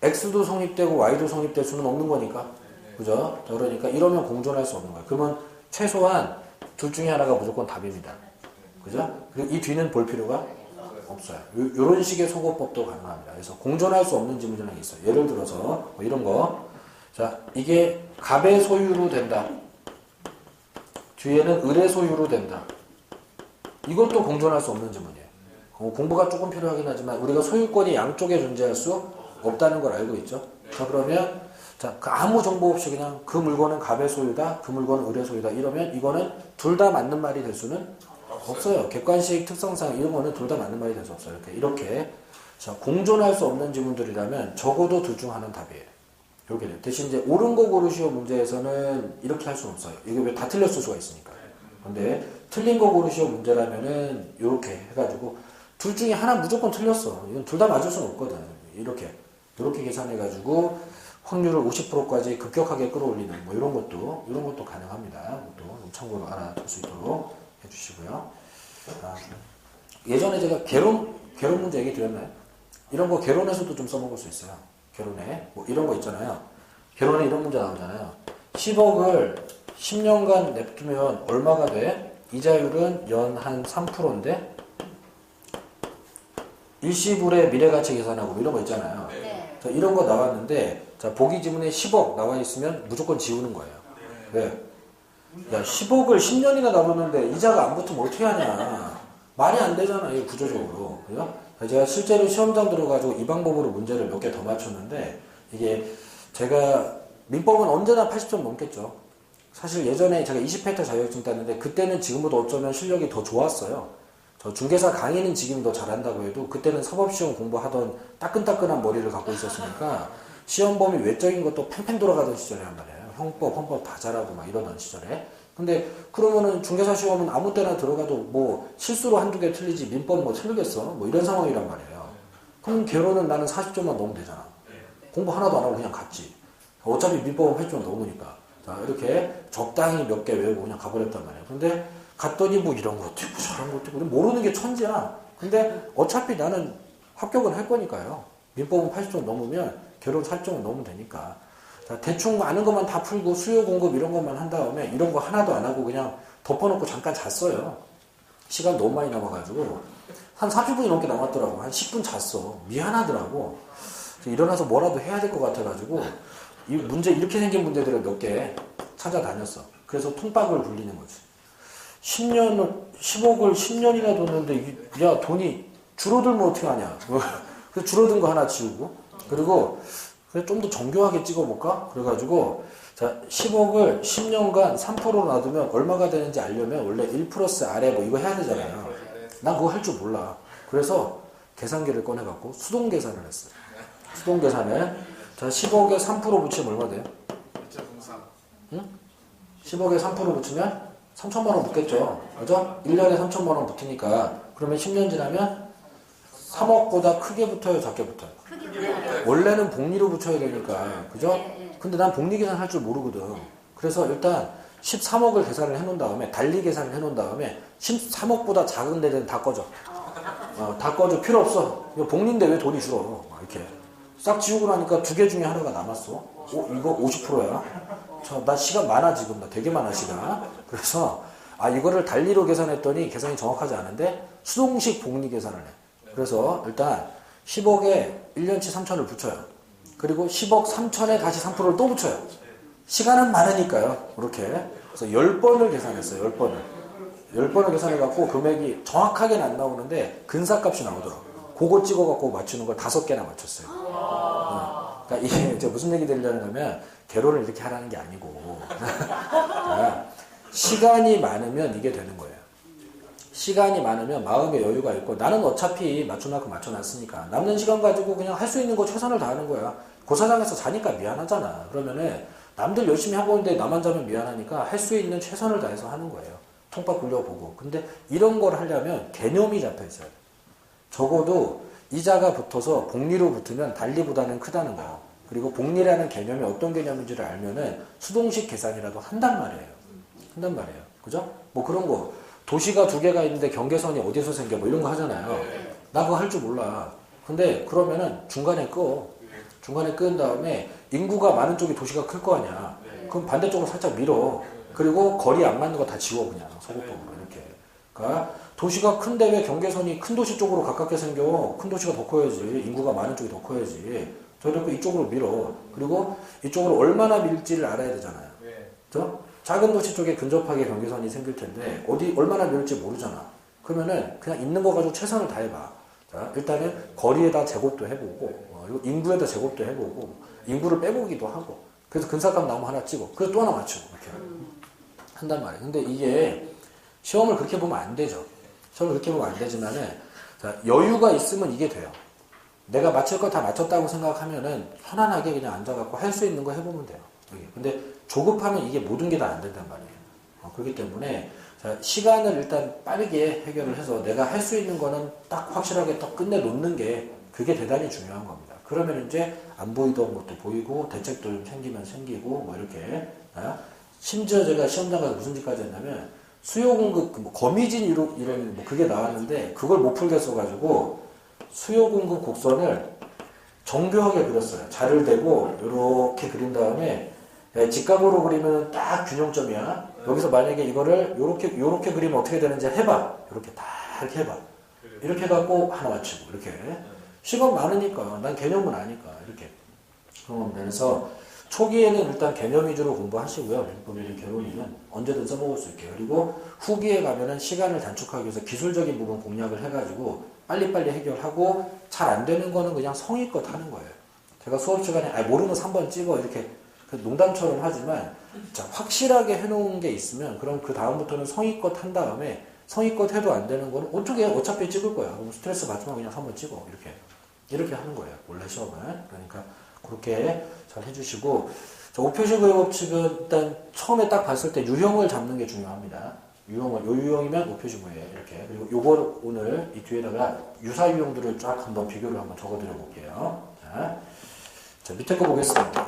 X도 성립되고 Y도 성립될 수는 없는 거니까. 그죠? 자, 그러니까 이러면 공존할 수 없는 거예요. 그러면 최소한 둘 중에 하나가 무조건 답입니다. 그죠? 그리고 이 뒤는 볼 필요가 없어요. 이런 식의 소거법도 가능합니다. 그래서 공존할 수 없는 지문이라는 게 있어요. 예를 들어서 뭐 이런 거. 자, 이게 갑의 소유로 된다. 뒤에는 을의 소유로 된다. 이것도 공존할 수 없는 지문이에요. 공부가 조금 필요하긴 하지만 우리가 소유권이 양쪽에 존재할 수 없다는 걸 알고 있죠. 자, 그러면 자, 아무 정보 없이 그냥 그 물건은 갑의 소유다, 그 물건은 을의 소유다 이러면 이거는 둘 다 맞는 말이 될 수는 없어요. 객관식 특성상 이런 거는 둘 다 맞는 말이 될 수 없어요. 이렇게 자, 공존할 수 없는 지문들이라면 적어도 둘 중 하나는 답이에요. 이렇게 돼요. 대신 이제 옳은 거 고르시오 문제에서는 이렇게 할 수는 없어요. 이게 왜 다 틀렸을 수가 있으니까. 근데 틀린 거 고르시오 문제라면은 이렇게 해가지고 둘 중에 하나 무조건 틀렸어. 이건 둘 다 맞을 수는 없거든. 이렇게 계산해가지고 확률을 50%까지 급격하게 끌어올리는 뭐 이런 것도 가능합니다. 또 참고로 알아둘 수 있도록 해주시고요. 예전에 제가 개론 문제 얘기 드렸나요? 이런 거 개론에서도 좀 써먹을 수 있어요. 개론에 뭐 이런 거 있잖아요. 개론에 이런 문제 나오잖아요. 10억을 10년간 냅두면 얼마가 돼? 이자율은 연 한 3%인데 일시불의 미래가치 계산하고 뭐 이런 거 있잖아요. 네. 자, 이런 거 나왔는데 자, 보기 지문에 10억 나와 있으면 무조건 지우는 거예요. 왜? 야, 10억을 10년이나 놔뒀는데 이자가 안 붙으면 어떻게 하냐. 말이 안 되잖아, 이 구조적으로. 그죠? 제가 실제로 시험장 들어가지고 이 방법으로 문제를 몇 개 더 맞췄는데 이게 제가 민법은 언제나 80점 넘겠죠. 사실 예전에 제가 20회차 자격증 땄는데 그때는 지금보다 어쩌면 실력이 더 좋았어요. 저 중개사 강의는 지금이 더 잘한다고 해도 그때는 사법시험 공부하던 따끈따끈한 머리를 갖고 있었으니까 시험 범위 외적인 것도 팽팽 돌아가던 시절이란 말이에요. 형법, 헌법 다 잘하고 막 이러던 시절에. 근데 그러면은 중개사 시험은 아무 때나 들어가도 뭐 실수로 한두 개 틀리지 민법 뭐 틀리겠어? 뭐 이런 상황이란 말이에요. 그럼 개론은 나는 40점만 넣으면 되잖아. 공부 하나도 안 하고 그냥 갔지. 어차피 민법은 80점 넘으니까. 자, 이렇게 적당히 몇 개 외우고 그냥 가버렸단 말이에요. 근데 갔더니 뭐 이런 것도 있고 저런 것도 있고 모르는 게 천지야. 근데 어차피 나는 합격은 할 거니까요. 민법은 80점 넘으면 개론 40점은 넘으면 되니까. 자, 대충 아는 것만 다 풀고 수요 공급 이런 것만 한 다음에 이런 거 하나도 안 하고 그냥 덮어놓고 잠깐 잤어요. 시간 너무 많이 남아가지고 한 30분이 넘게 남았더라고. 한 10분 잤어. 미안하더라고. 일어나서 뭐라도 해야 될 것 같아가지고 이 문제 이렇게 생긴 문제들을 몇 개 찾아다녔어. 그래서 통박을 굴리는 거지. 10억을 10년이나 뒀는데 야 돈이 줄어들면 어떻게 하냐. 그래서 줄어든 거 하나 지우고 그리고 좀 더 정교하게 찍어볼까? 그래가지고 자 10억을 10년간 3%로 놔두면 얼마가 되는지 알려면 원래 1 플러스 아래 뭐 이거 해야 되잖아요. 난 그거 할 줄 몰라. 그래서 계산기를 꺼내갖고 수동 계산을 했어요. 수동 계산을 자 10억에 3% 붙이면 얼마 돼요? 2.03. 응? 10억에 3% 붙이면 3천만 원 붙겠죠. 그죠? 1년에 3천만 원 붙으니까 그러면 10년 지나면 3억보다 크게 붙어요, 작게 붙어요? 원래는 복리로 붙여야 되니까. 그죠? 근데 난 복리 계산 할 줄 모르거든. 그래서 일단 13억을 계산을 해놓은 다음에 달리 계산을 해놓은 다음에 13억보다 작은 데는 다 꺼져. 다 꺼져. 필요 없어. 이거 복리인데 왜 돈이 줄어. 이렇게 싹 지우고 나니까 두 개 중에 하나가 남았어. 이거 50%야. 나 시간 많아 지금. 나 되게 많아 시간. 그래서 이거를 달리로 계산했더니 계산이 정확하지 않은데 수동식 복리 계산을 해. 그래서 일단 10억에 1년치 3천을 붙여요. 그리고 10억 3천에 다시 3%를 또 붙여요. 시간은 많으니까요. 이렇게. 그래서 10번을 계산했어요. 10번을. 10번을 계산해갖고 금액이 정확하게는 안 나오는데 근사값이 나오더라고요. 그거 찍어갖고 맞추는 걸 5개나 맞췄어요. 그러니까 이게 무슨 얘기 드리려는 거면 개론을 이렇게 하라는 게 아니고 시간이 많으면 이게 되는 거예요. 시간이 많으면 마음의 여유가 있고 나는 어차피 맞춰놓고 맞춰놨으니까 남는 시간 가지고 그냥 할 수 있는 거 최선을 다하는 거야. 고사장에서 자니까 미안하잖아. 그러면은 남들 열심히 하고 있는데 나만 자면 미안하니까 할 수 있는 최선을 다해서 하는 거예요. 통밥 굴려보고. 근데 이런 걸 하려면 개념이 잡혀 있어야 돼. 적어도 이자가 붙어서 복리로 붙으면 달리보다는 크다는 거. 그리고 복리라는 개념이 어떤 개념인지를 알면은 수동식 계산이라도 한단 말이에요. 한단 말이에요. 그죠? 뭐 그런 거. 도시가 두 개가 있는데 경계선이 어디서 생겨? 뭐 이런 거 하잖아요. 나 그거 할 줄 몰라. 근데 그러면은 중간에 끄어. 중간에 끄은 다음에 인구가 많은 쪽이 도시가 클 거 아니야. 그럼 반대쪽으로 살짝 밀어. 그리고 거리 안 맞는 거 다 지워 그냥 소극적으로 이렇게. 그러니까 도시가 큰데 왜 경계선이 큰 도시 쪽으로 가깝게 생겨? 큰 도시가 더 커야지. 인구가 많은 쪽이 더 커야지. 저렇게 이쪽으로 밀어. 그리고 이쪽으로 얼마나 밀지를 알아야 되잖아요. 그죠? 작은 도시 쪽에 근접하게 경계선이 생길 텐데 어디 얼마나 밀지 모르잖아. 그러면은 그냥 있는 거 가지고 최선을 다해봐. 자, 일단은 거리에다 제곱도 해보고 그리고 인구에다 제곱도 해보고 인구를 빼보기도 하고 그래서 근사값 나오면 하나 찍어. 그래서 또 하나 맞추고 이렇게 한단 말이에요. 근데 이게 시험을 그렇게 보면 안 되죠. 시험을 그렇게 보면 안 되지만은 자, 여유가 있으면 이게 돼요. 내가 맞출 거 다 맞췄다고 생각하면은 편안하게 그냥 앉아갖고 할 수 있는 거 해보면 돼요. 근데 조급하면 이게 모든 게 다 안 된단 말이에요. 그렇기 때문에 자, 시간을 일단 빠르게 해결을 해서 내가 할 수 있는 거는 딱 확실하게 딱 끝내놓는 게 그게 대단히 중요한 겁니다. 그러면 이제 안 보이던 것도 보이고 대책도 좀 생기면 생기고 뭐 이렇게 심지어 제가 시험장 가서 무슨 짓까지 했냐면 수요 공급 뭐 거미진 이런 뭐 그게 나왔는데 그걸 못 풀겠어가지고 수요 공급 곡선을 정교하게 그렸어요. 자를 대고 이렇게 그린 다음에 직각으로 그리면 딱 균형점이야. 여기서 만약에 이거를 요렇게 그리면 어떻게 되는지 해봐. 이렇게 다 이렇게 해봐. 이렇게 해갖고 하나 맞추고 이렇게. 시간 많으니까 난 개념은 아니까 이렇게. 그래서 초기에는 일단 개념 위주로 공부하시고요. 민법이든 개론이든 언제든 써먹을 수 있게. 그리고 후기에 가면은 시간을 단축하기 위해서 기술적인 부분 공략을 해가지고 빨리빨리 해결하고 잘 안 되는 거는 그냥 성의껏 하는 거예요. 제가 수업 시간에 모르면 3번 찍어 이렇게 농담처럼 하지만 자, 확실하게 해놓은 게 있으면 그럼 그 다음부터는 성의껏 한 다음에 성의껏 해도 안 되는 거는 어떻게 어차피 찍을 거야. 그럼 스트레스 받지만 그냥 3번 찍어 이렇게 하는 거예요. 원래 시험을. 그러니까 그렇게 잘 해주시고 자, 5표시구의 법칙은 일단 처음에 딱 봤을 때 유형을 잡는 게 중요합니다. 요 유형이면 5표시구예요. 이렇게. 그리고 요걸 오늘 이 뒤에다가 유사 유형들을 쫙 한번 비교를 한번 적어드려 볼게요. 자, 밑에 거 보겠습니다.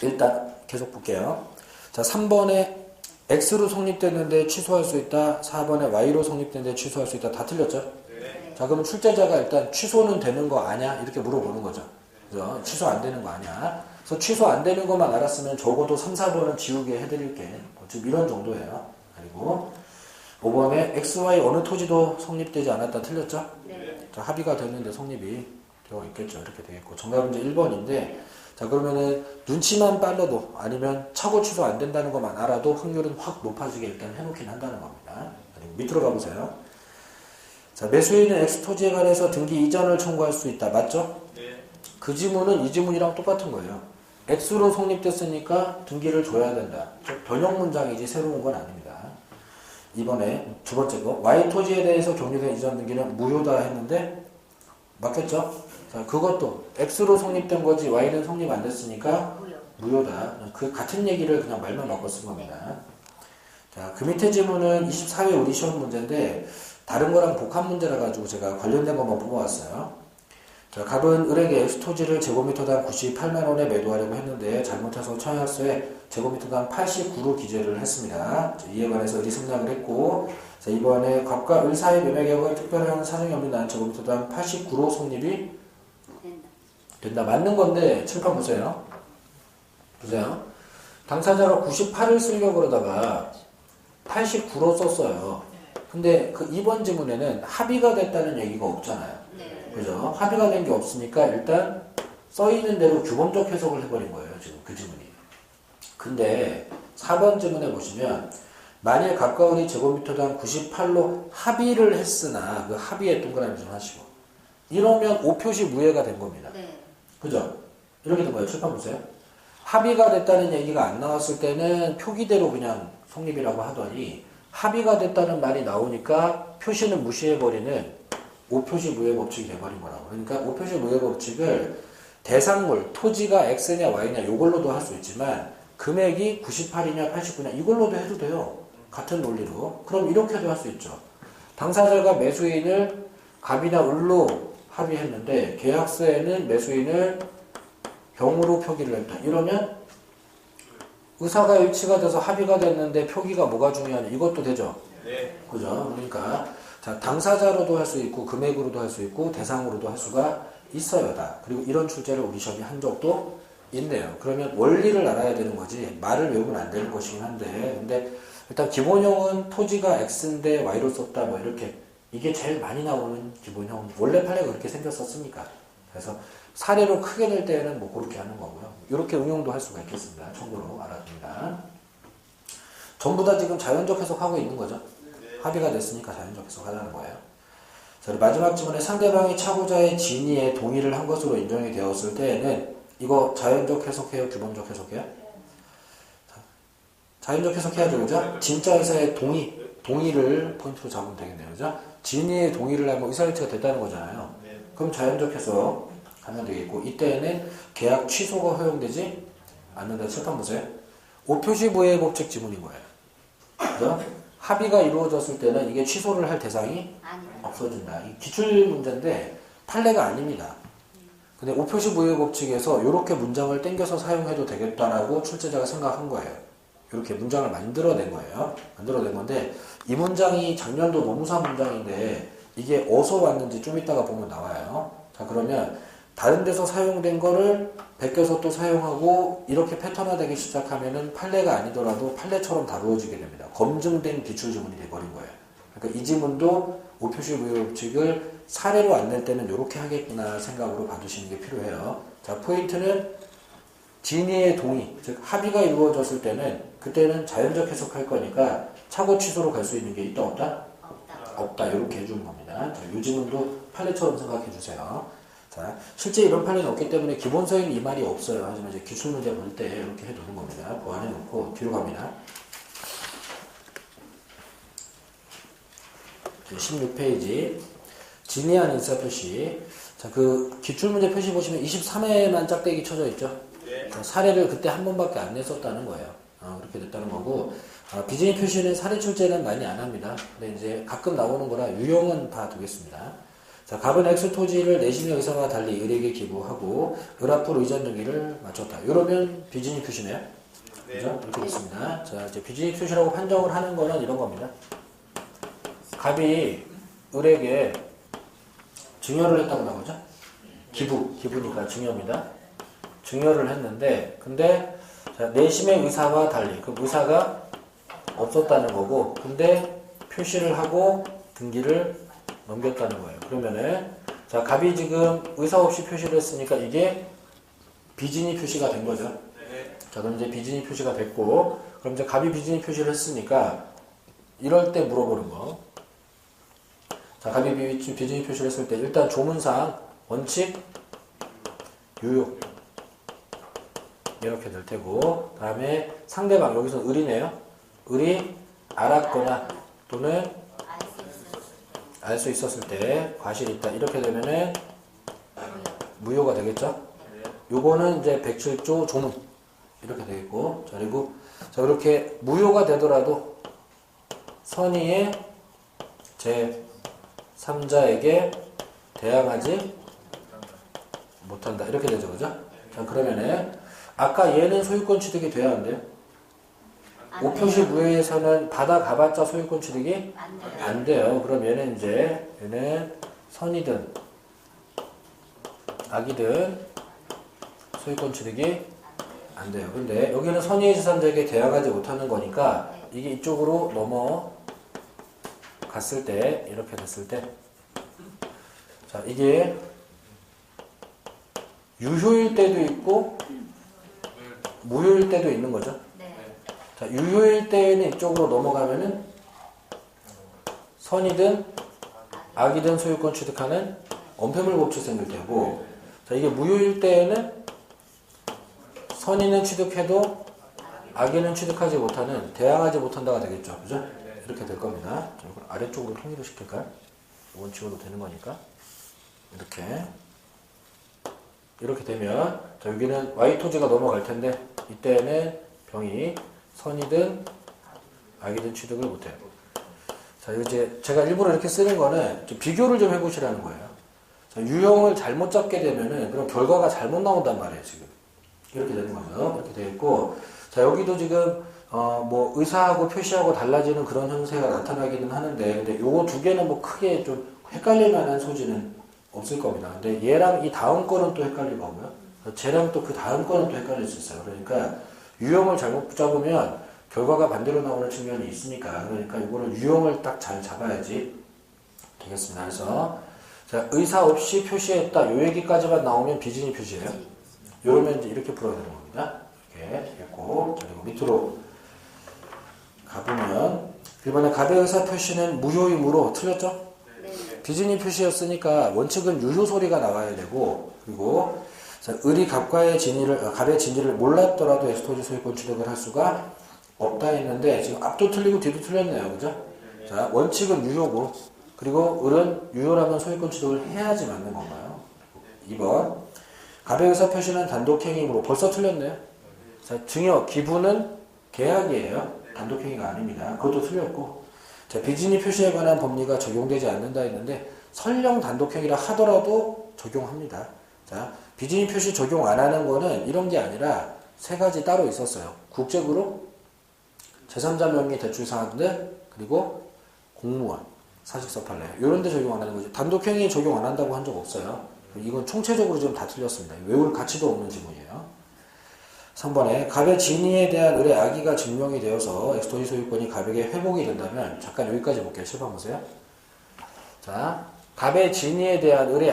일단 계속 볼게요. 자, 3번에 X로 성립됐는데 취소할 수 있다. 4번에 Y로 성립됐는데 취소할 수 있다. 다 틀렸죠? 네. 자, 그러면 출제자가 일단 취소는 되는 거 아냐? 이렇게 물어보는 거죠. 그죠? 취소 안 되는 거 아냐? 그래서 취소 안 되는 것만 알았으면 적어도 3, 4번은 지우게 해드릴게. 지금 이런 정도예요. 그리고 5번에 X, Y 어느 토지도 성립되지 않았다. 틀렸죠? 네. 자, 합의가 됐는데 성립이 되어 있겠죠. 이렇게 되겠고. 정답은 이제 1번인데 자, 그러면은 눈치만 빨라도 아니면 착오 취소 안 된다는 것만 알아도 확률은 확 높아지게 일단 해놓긴 한다는 겁니다. 밑으로 가보세요. 자, 매수인은 X 토지에 관해서 등기 이전을 청구할 수 있다. 맞죠? 네. 그 지문은 이 지문이랑 똑같은 거예요. X로 성립됐으니까 등기를 줘야 된다. 변형 문장이지 새로운 건 아닙니다. 이번에 두 번째 거 Y 토지에 대해서 격리된 이전 등기는 무효다 했는데 맞겠죠? 자, 그것도 X로 성립된 거지 Y는 성립 안 됐으니까 무효다. 그 같은 얘기를 그냥 말만 바꿔 쓴 겁니다. 자, 그 밑에 지문은 24회 우리 시험 문제인데 다른 거랑 복합 문제라 가지고 제가 관련된 것만 뽑아왔어요. 자, 갑은 을에게 X토지를 제곱미터당 98만 원에 매도하려고 했는데 잘못해서 청약서에 제곱미터당 89로 기재를 했습니다. 자, 이에 관해서 을이 승낙을 했고 자, 이번에 갑과 을 사이 매매 계약을 특별한 사정이 없는 한 제곱미터당 89로 성립이 된다. 맞는 건데 칠판 보세요. 보세요. 당사자가 98을 쓰려고 그러다가 89로 썼어요. 근데 그 이번 지문에는 합의가 됐다는 얘기가 없잖아요. 그죠? 합의가 된 게 없으니까 일단 써있는 대로 규범적 해석을 해버린 거예요. 지금 그 지문이. 근데 4번 지문에 보시면 만일 갑과 을이 제곱미터당 98로 합의를 했으나 그 합의에 동그라미 좀 하시고 이러면 5표시 무효가 된 겁니다. 그죠? 이렇게 된 거예요. 출판 보세요. 합의가 됐다는 얘기가 안 나왔을 때는 표기대로 그냥 성립이라고 하더니 합의가 됐다는 말이 나오니까 표시는 무시해버리는 오표시 무효 법칙이 돼버린 거라고. 그러니까 오표시 무효 법칙을 대상물, 토지가 X냐 Y냐 이걸로도 할 수 있지만 금액이 98이냐 89냐 이걸로도 해도 돼요. 같은 논리로. 그럼 이렇게도 할 수 있죠. 당사자가 매수인을 갑이나 을로 합의했는데 계약서에는 매수인을 병으로 표기를 했다. 이러면 의사가 일치가 돼서 합의가 됐는데 표기가 뭐가 중요하냐 이것도 되죠. 네. 그죠? 그러니까 자, 당사자로도 할 수 있고 금액으로도 할 수 있고 대상으로도 할 수가 있어요. 다. 그리고 이런 출제를 우리 시험에 한 적도 있네요. 그러면 원리를 알아야 되는 거지 말을 외우면 안 되는 것이긴 한데 근데 일단 기본형은 토지가 X인데 Y로 썼다 뭐 이렇게 이게 제일 많이 나오는 기본형. 원래 판례가 그렇게 생겼었으니까. 그래서 사례로 크게 낼 때는 뭐 그렇게 하는 거고요. 이렇게 응용도 할 수가 있겠습니다. 참고로 알아둡니다. 전부 다 지금 자연적 해석하고 있는 거죠. 합의가 됐으니까 자연적 해석하자는 거예요. 자, 마지막 지문에 상대방이 차고자의 진위에 동의를 한 것으로 인정이 되었을 때에는 이거 자연적 해석해요? 규범적 해석해요? 자연적 해석해야죠. 그죠? 진짜 의사의 동의를 포인트로 잡으면 되겠네요. 그죠? 진위의 동의를 하면 의사일치가 됐다는 거잖아요. 그럼 자연적 해석 하면 되겠고 이때에는 계약 취소가 허용되지 않는다. 칠판 보세요. 오표시 부의 법칙 지문인 거예요. 그죠? 합의가 이루어졌을 때는 이게 취소를 할 대상이 없어진다. 이 기출 문제인데 판례가 아닙니다. 근데 오표시 부의 법칙에서 이렇게 문장을 땡겨서 사용해도 되겠다라고 출제자가 생각한 거예요. 이렇게 문장을 만들어낸 거예요. 만들어낸 건데 이 문장이 작년도 노무사 문장인데 이게 어디서 왔는지 좀 이따가 보면 나와요. 자, 그러면 다른 데서 사용된 거를 베껴서 또 사용하고 이렇게 패턴화되기 시작하면은 판례가 아니더라도 판례처럼 다루어지게 됩니다. 검증된 기출지문이 돼버린 거예요. 그러니까 이 지문도 오표시 부의 법칙을 사례로 안 낼 때는 이렇게 하겠구나 생각으로 봐두시는 게 필요해요. 자, 포인트는 진위의 동의, 즉 합의가 이루어졌을 때는 그때는 자연적 해석할 거니까 차고 취소로 갈 수 있는 게 있다 없다? 없다. 이렇게 해주는 겁니다. 자, 이 지문도 판례처럼 생각해 주세요. 자, 실제 이런 판례는 없기 때문에 기본서에는 이 말이 없어요. 하지만 이제 기출문제 볼 때 이렇게 해두는 겁니다. 보완해 놓고 뒤로 갑니다. 16페이지 진위한 인사표시. 자, 그 기출문제 표시 보시면 23회만 짝대기 쳐져 있죠. 네. 사례를 그때 한 번밖에 안 냈었다는 거예요. 그렇게 됐다는 거고 비진위 표시는 사례 출제는 많이 안 합니다. 근데 이제 가끔 나오는 거라 유형은 봐두겠습니다. 자, 갑은 X 토지를 내심의 의사와 달리 을에게 기부하고 을 앞으로 이전 등기를 마쳤다. 이러면 비진위 표시네요. 네. 그죠? 이렇게 됐습니다. 자, 이제 비진위 표시라고 판정을 하는 거는 이런 겁니다. 갑이 을에게 증여를 했다고 나오죠? 기부니까 증여입니다. 증여를 했는데, 근데, 자, 내심의 의사와 달리, 그 의사가 없었다는 거고, 근데 표시를 하고 등기를 넘겼다는 거예요. 그러면은, 자, 갑이 지금 의사 없이 표시를 했으니까 이게 비진위 표시가 된 거죠. 자, 그럼 이제 비진위 표시가 됐고, 그럼 이제 갑이 비진위 표시를 했으니까, 이럴 때 물어보는 거. 자, 갑이 비진위 표시를 했을 때, 일단 조문상, 원칙, 유효. 이렇게 될 테고, 다음에 상대방, 여기서 을이네요. 을이 알았거나, 또는 알 수 있었을 때, 과실이 있다. 이렇게 되면은, 무효가 되겠죠? 요거는 이제 107조 조문. 이렇게 되겠고, 자, 그리고, 자, 이렇게 무효가 되더라도, 선의의 제3자에게 대항하지 못한다. 이렇게 되죠. 그죠? 자, 그러면은, 아까 얘는 소유권 취득이 돼야 안 돼요? 오표시 무효에서는 받아가봤자 소유권 취득이 안 돼요. 그럼 얘는 이제, 얘는 선이든, 악이든, 소유권 취득이 안 돼요. 근데 여기는 선의의 제3자에게 대항하지 못하는 거니까, 이게 이쪽으로 넘어갔을 때, 이렇게 됐을 때, 자, 이게 유효일 때도 있고, 무효일 때도 있는 거죠. 자, 유효일 때는 이쪽으로 넘어가면은 선이든 악이든 소유권 취득하는 언폐물 법칙 생길 테고, 자, 이게 무효일 때에는 선의는 취득해도 악의는 취득하지 못하는, 대항하지 못한다가 되겠죠. 그죠? 이렇게 될 겁니다. 자, 이걸 아래쪽으로 통일을 시킬까요? 이건 지워도 되는 거니까. 이렇게 되면, 자, 여기는 Y토지가 넘어갈 텐데, 이때는 병이 선이든 악의든 취득을 못해요. 자, 이제 제가 일부러 이렇게 쓰는 거는 좀 비교를 좀 해보시라는 거예요. 자, 유형을 잘못 잡게 되면은 그럼 결과가 잘못 나온단 말이에요, 지금. 이렇게 되는 거죠. 이렇게 되어 있고, 자, 여기도 지금, 뭐, 의사하고 표시하고 달라지는 그런 형태가 나타나기는 하는데, 근데 요거 두 개는 뭐 크게 좀 헷갈릴 만한 소지는 없을 겁니다. 근데 얘랑 이 다음 거는 또 헷갈릴 거고요. 쟤랑 또 그 다음 거는 또 헷갈릴 수 있어요. 그러니까 유형을 잘못 잡으면 결과가 반대로 나오는 측면이 있으니까, 그러니까 이거를 유형을 딱 잘 잡아야지 되겠습니다. 그래서 자, 의사 없이 표시했다 요 얘기까지만 나오면 비진이 표시예요. 이러면 이제 이렇게 풀어야 되는 겁니다. 이렇게 되겠고, 자, 그리고 밑으로 가보면 이번에 갑의 의사 표시는 무효이므로 틀렸죠? 비진이 표시였으니까 원칙은 유효 소리가 나와야 되고, 그리고 자, 을이 갑의 진위를 몰랐더라도 엑스토지 소유권 취득을 할 수가 없다 했는데 지금 앞도 틀리고 뒤도 틀렸네요. 그죠? 자, 원칙은 유효고, 그리고 을은 유효라면 소유권 취득을 해야지 맞는 건가요? 2번. 갑의 의사 표시는 단독행위이므로 벌써 틀렸네요. 자, 증여, 기부는 계약이에요. 단독행위가 아닙니다. 그것도 틀렸고. 자, 비진이 표시에 관한 법리가 적용되지 않는다 했는데 설령 단독행위라 하더라도 적용합니다. 자, 비진이 표시 적용 안 하는 거는 이런 게 아니라 세 가지 따로 있었어요. 국제그룹, 제3자 명의 대출사항들, 그리고 공무원, 사직서팔래. 이런 데 적용 안 하는 거죠. 단독행위 적용 안 한다고 한 적 없어요. 이건 총체적으로 지금 다 틀렸습니다. 외울 가치도 없는 지문이에요. 3번에 갑의 진위에 대한 을의 악의가 증명이 되어서 엑스토지 소유권이 갑에게 회복이 된다면, 잠깐 여기까지 볼게요. 실판 보세요. 자, 갑의 진위에 대한 을의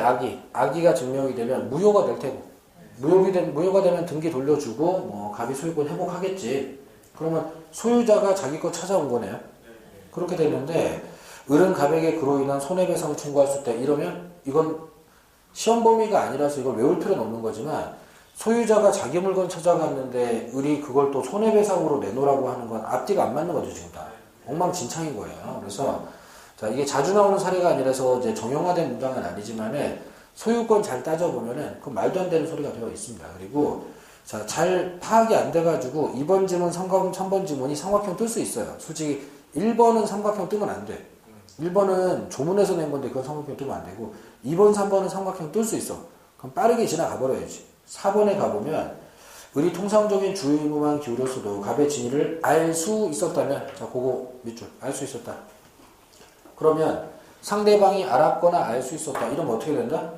악의가 증명이 되면 무효가 될 테고, 무효가 되면 등기 돌려주고 뭐 갑이 소유권 회복하겠지. 그러면 소유자가 자기 거 찾아온 거네요. 그렇게 되는데 을은 갑에게 그로 인한 손해배상을 청구할 수 있다. 이러면 이건 시험 범위가 아니라서 이걸 외울 필요는 없는 거지만, 소유자가 자기 물건 찾아갔는데 을이 그걸 또 손해배상으로 내놓으라고 하는 건 앞뒤가 안 맞는 거죠. 지금 다 엉망진창인 거예요. 그래서 자, 이게 자주 나오는 사례가 아니라서 이제 정형화된 문장은 아니지만은 소유권 잘 따져보면은 그 말도 안 되는 소리가 되어 있습니다. 그리고 자, 잘 파악이 안 돼가지고 2번 지문, 3번 지문이 삼각형 뜰 수 있어요. 솔직히 1번은 삼각형 뜨면 안 돼. 1번은 조문에서 낸 건데 그건 삼각형 뜨면 안 되고, 2번, 3번은 삼각형 뜰 수 있어. 그럼 빠르게 지나가 버려야지. 4번에 가보면 을이 통상적인 주의 의무만 기울였어도 갑의 진위를 알 수 있었다면, 자, 그거 밑줄 알 수 있었다. 그러면 상대방이 알았거나 알 수 있었다. 이러면 어떻게 된다?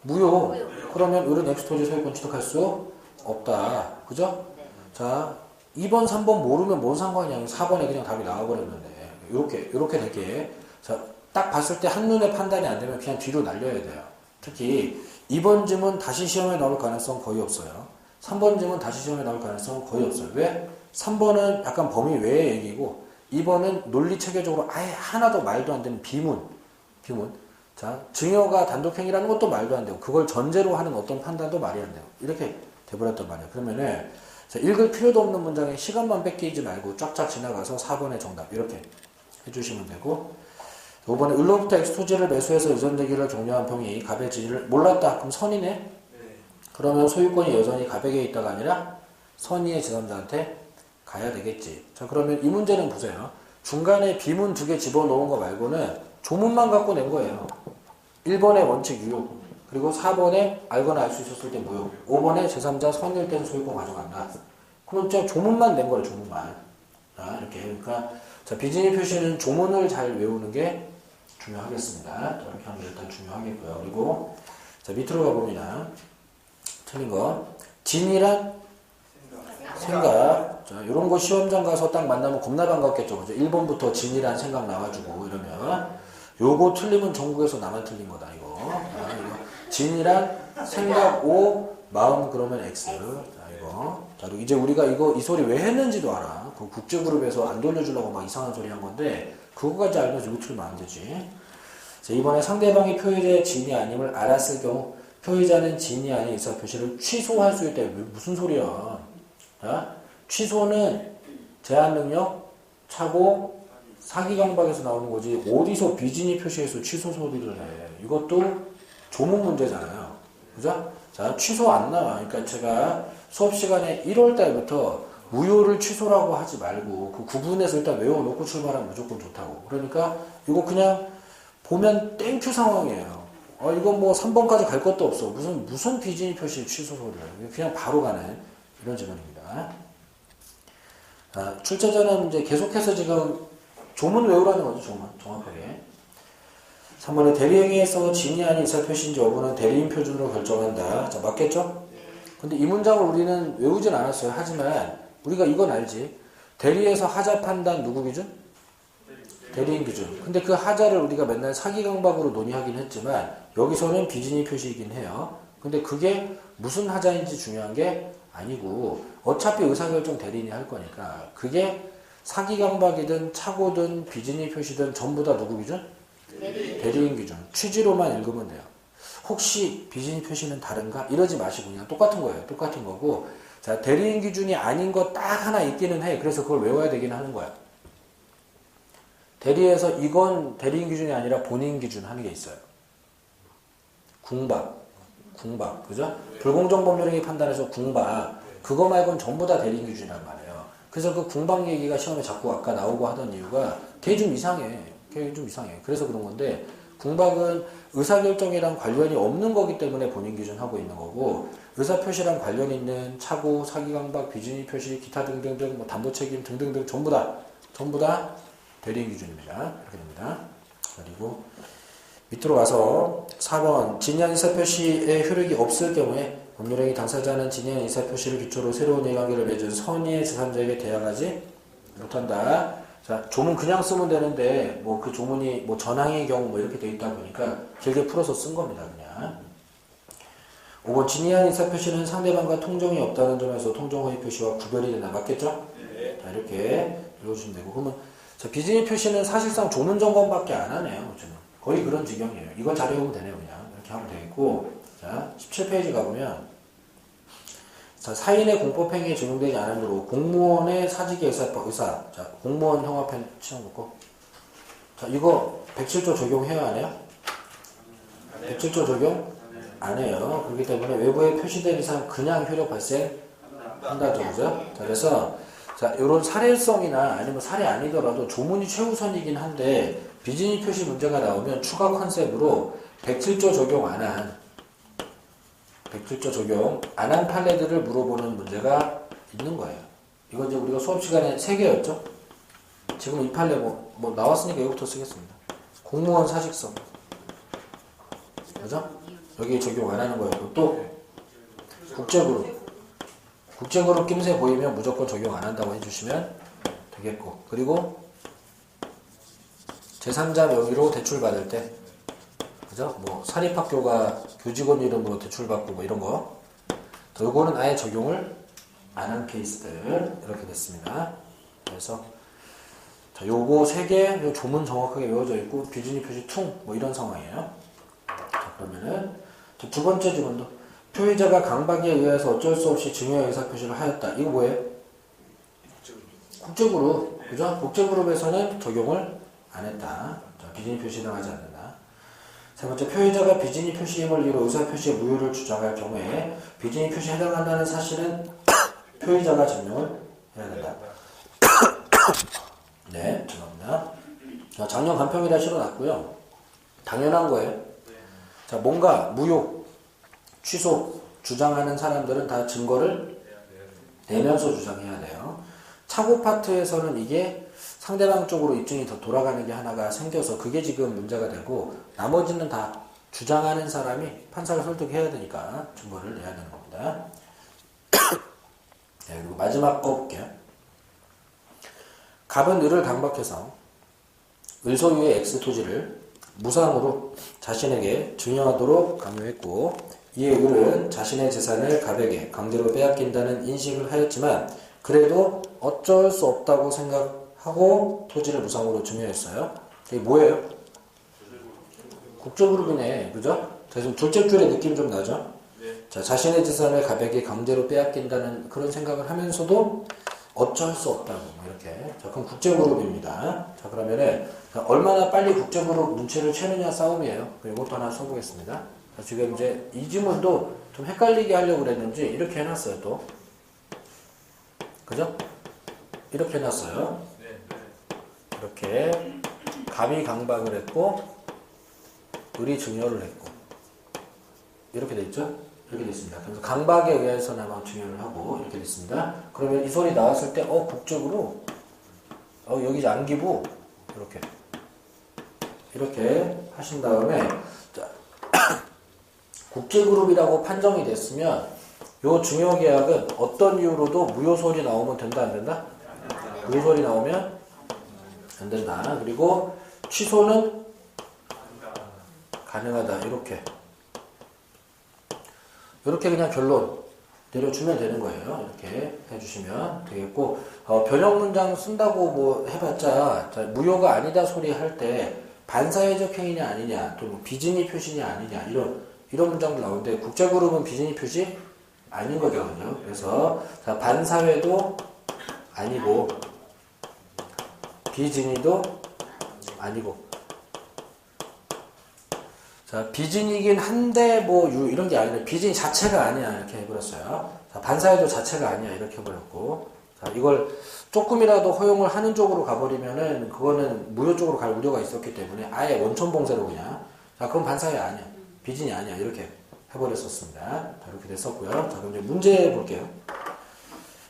무효. 그러면 을은 엑스토지 소유권 취득할 수 없다. 그죠? 자, 2번, 3번 모르면 뭔 상관이야. 4번에 그냥 답이 나와버렸는데. 요렇게 되게. 자, 딱 봤을 때 한눈에 판단이 안 되면 그냥 뒤로 날려야 돼요. 특히 2번 지문 다시 시험에 나올 가능성 거의 없어요. 3번 지문 다시 시험에 나올 가능성 거의 없어요. 왜? 3번은 약간 범위 외의 얘기고, 2번은 논리 체계적으로 아예 하나도 말도 안 되는 비문. 자, 증여가 단독행위라는 것도 말도 안 되고, 그걸 전제로 하는 어떤 판단도 말이 안 돼요. 이렇게 돼버렸단 말이에요. 그러면은, 자, 읽을 필요도 없는 문장에 시간만 뺏기지 말고 쫙쫙 지나가서 4번의 정답 이렇게 해주시면 되고, 5번에 을로부터 엑스토지를 매수해서 의존되기를 종료한 병이 갑의 진위를 몰랐다. 그럼 선이네? 그러면 소유권이 여전히 갑에게 있다가 아니라 선의의 제3자한테 가야 되겠지. 자, 그러면 이 문제는 보세요. 중간에 비문 2개 집어넣은 거 말고는 조문만 갖고 낸 거예요. 1번에 원칙 유효, 그리고 4번에 알거나 알 수 있었을 때 무효, 5번에 제3자 선일 때는 소유권 가져간다. 그럼 진짜 조문만 낸 거예요. 조문만. 자, 이렇게. 그러니까 자, 비진위 표시는 조문을 잘 외우는 게 중요하겠습니다. 이렇게 하면 일단 중요하겠고요. 그리고 자, 밑으로 가봅니다. 틀린 거. 진이란 생각. 자, 요런 거 시험장 가서 딱 만나면 겁나 반갑겠죠. 그죠? 1번부터 진이란 생각 나와주고 이러면, 요거 틀리면 전국에서 나만 틀린 거다, 이거. 자, 이거. 진이란 생각 O, 마음 그러면 X. 자, 이거. 자, 이제 우리가 이 소리 왜 했는지도 알아. 그 국제그룹에서 안 돌려주려고 막 이상한 소리 한 건데, 그거까지 알면 이거 틀리면 안 되지. 자, 이번에 상대방이 표의자의 진이 아님을 알았을 경우, 표의자는 진이 아닌 의사 표시를 취소할 수 있다. 무슨 소리야. 자, 취소는 제한 능력, 차고, 사기 강박에서 나오는 거지 어디서 비진이 표시해서 취소 소리를 해. 이것도 조문 문제잖아요. 그죠? 자, 취소 안 나와. 그러니까 제가 수업 시간에 1월 달부터 무효를 취소라고 하지 말고 그 구분해서 일단 외워놓고 출발하면 무조건 좋다고. 그러니까 이거 그냥 보면 땡큐 상황이에요. 이건 뭐 3번까지 갈 것도 없어. 무슨 비진이 표시 취소 소리를. 그냥 바로 가는 이런 지문입니다. 출제자는 이제 계속해서 지금 조문 외우라는 거죠. 조문. 정확하게. 3번에 대리행위에서 진이 아닌 의사표시인지 여부는 대리인 표준으로 결정한다. 자, 맞겠죠? 근데 이 문장을 우리는 외우진 않았어요. 하지만 우리가 이건 알지. 대리에서 하자 판단 누구 기준? 대리인 기준. 근데 그 하자를 우리가 맨날 사기 강박으로 논의하긴 했지만 여기서는 비진이 표시이긴 해요. 근데 그게 무슨 하자인지 중요한 게 아니고 어차피 의사결정 대리인이 할 거니까 그게 사기 강박이든 착오든 비진이 표시든 전부 다 누구 기준? 대리인 기준. 취지로만 읽으면 돼요. 혹시 비진이 표시는 다른가? 이러지 마시고 그냥 똑같은 거예요. 똑같은 거고. 자, 대리인 기준이 아닌 거 딱 하나 있기는 해. 그래서 그걸 외워야 되긴 하는 거야. 대리에서 이건 대리인 기준이 아니라 본인 기준 하는 게 있어요. 궁박. 그죠? 불공정 법률행위 판단에서 궁박. 그거 말고는 전부 다 대리인 기준이란 말이에요. 그래서 그 궁박 얘기가 시험에 자꾸 아까 나오고 하던 이유가 걔 좀 이상해. 그래서 그런 건데 궁박은 의사결정이랑 관련이 없는 거기 때문에 본인 기준 하고 있는 거고 의사표시랑 관련 있는 착오, 사기강박, 비진이 표시, 기타 등등등 뭐 담보책임 등등등 전부 다 대리인 기준입니다. 이렇게 됩니다. 그리고 밑으로 가서 4번 진양 의사표시의 효력이 없을 경우에 법률행위 당사자는 진양 의사표시를 기초로 새로운 이해관계를 맺은 선의의 제3자에게 대항하지 못한다. 자, 조문 그냥 쓰면 되는데, 뭐 그 조문이 뭐 전항의 경우 뭐 이렇게 돼 있다 보니까 길게 풀어서 쓴 겁니다, 그냥. 5번 진의한 의사표시는 상대방과 통정이 없다는 점에서 통정허위 표시와 구별이 되나 맞겠죠? 네. 자, 이렇게 읽어주시면 되고. 그러면, 자, 비진의 표시는 사실상 조문 점검밖에 안 하네요, 요즘은. 거의 그런 지경이에요. 이건 잘 외우면 되네요, 그냥. 이렇게 하면 되겠고. 자, 17페이지 가보면, 자, 사인의 공법행위에 적용되지 않으므로 공무원의 사직의 의사. 자, 공무원 형합편 치워놓고. 자, 이거 107조 적용해야 안 해요? 107조 적용 안 해요. 그렇기 때문에 외부에 표시된 이상 그냥 효력 발생한다죠. 그죠? 자, 그래서, 자, 요런 사례성이나 아니면 사례 아니더라도 조문이 최우선이긴 한데, 비진이 표시 문제가 나오면 추가 컨셉으로 107조 적용 안 한 107조 적용 안 한 판례들을 물어보는 문제가 있는 거예요. 이거 이제 우리가 수업 시간에 3개였죠? 지금 이 판례 뭐 나왔으니까 이거부터 쓰겠습니다. 공무원 사직성. 그죠? 여기 적용 안 하는 거예요. 또 국제그룹. 국제그룹 낌새 보이면 무조건 적용 안 한다고 해주시면 되겠고. 그리고 제3자 명의로 대출받을 때 그죠? 뭐 사립학교가 교직원 이름으로 대출받고 뭐 이런 거. 요거는 아예 적용을 안 한 케이스들 이렇게 됐습니다. 그래서 자, 요거 3개 요 조문 정확하게 외워져 있고 비진이 표시 퉁 뭐 이런 상황이에요. 자, 그러면은 두 번째 지문도 표의자가 강박에 의해서 어쩔 수 없이 증여의 의사표시를 하였다. 이거 뭐예요? 국제그룹. 그죠? 국제그룹에서는 적용을 안 했다. 자, 비진이 표시는 하지 않는다. 세 번째, 표의자가 비진이 표시임을 이유로 의사표시의 무효를 주장할 경우에 비진이 표시에 해당한다는 사실은 표의자가 증명을 해야 된다. 네, 죄송합니다. 자, 작년 간평에다 실어놨고요. 당연한 거예요. 자, 뭔가 무효, 취소, 주장하는 사람들은 다 증거를 내면서 주장해야 돼요. 착오 파트에서는 이게 상대방 쪽으로 입증이 더 돌아가는 게 하나가 생겨서 그게 지금 문제가 되고 나머지는 다 주장하는 사람이 판사를 설득해야 되니까 증거를 내야 되는 겁니다. 네, 그리고 마지막 거 볼게요. 갑은 을을 강박해서 을 소유의 X 토지를 무상으로 자신에게 증여하도록 강요했고 이에 을은 자신의 재산을 갑에게 강제로 빼앗긴다는 인식을 하였지만 그래도 어쩔 수 없다고 생각하고 토지를 무상으로 증여했어요. 이게 뭐예요? 국제그룹이네. 그죠? 지금 둘째 줄의 느낌 좀 나죠? 자, 자신의 재산을 갑에게 강제로 빼앗긴다는 그런 생각을 하면서도 어쩔 수 없다고 뭐 이렇게. 자, 그럼 국제그룹입니다. 자, 그러면은 얼마나 빨리 국제그룹 눈치를 채느냐 싸움이에요. 이것도 하나 써보겠습니다. 자, 지금 이제 이 지문도 좀 헷갈리게 하려고 그랬는지 이렇게 해놨어요. 또 그죠? 이렇게 해놨어요. 이렇게 갑이 강박을 했고 을이 증여를 했고 이렇게 돼 있죠? 이렇게 돼 있습니다. 그래서 강박에 의해서나마 증여를 하고 이렇게 돼 있습니다. 그러면 이 소리 나왔을 때 국적으로 여기 양기부 이렇게 하신 다음에 자, 국제그룹이라고 판정이 됐으면 요 증여계약은 어떤 이유로도 무효소리 나오면 된다 안 된다? 무효소리 나오면 안 된다. 그리고 취소는 가능하다. 이렇게 그냥 결론 내려주면 되는 거예요. 이렇게 해주시면 되겠고 변형 문장 쓴다고 뭐 해봤자 무효가 아니다 소리 할 때 반사회적 행위냐 아니냐 또 비진위 표시냐 아니냐 이런 문장도 나오는데 국제그룹은 비진위 표시 아닌 거거든요. 그래서 자, 반사회도 아니고 비진위도 아니고 자, 비진이긴 한데 이런 게 아니라 비진 자체가 아니야 이렇게 해버렸어요. 자, 반사회도 자체가 아니야 이렇게 해버렸고 자, 이걸 조금이라도 허용을 하는 쪽으로 가버리면은 그거는 무효 쪽으로 갈 우려가 있었기 때문에 아예 원천봉쇄로 그냥 자, 그럼 반사회 아니야 비진이 아니야 이렇게 해버렸었습니다. 자, 이렇게 됐었고요. 자, 그럼 이제 문제 볼게요.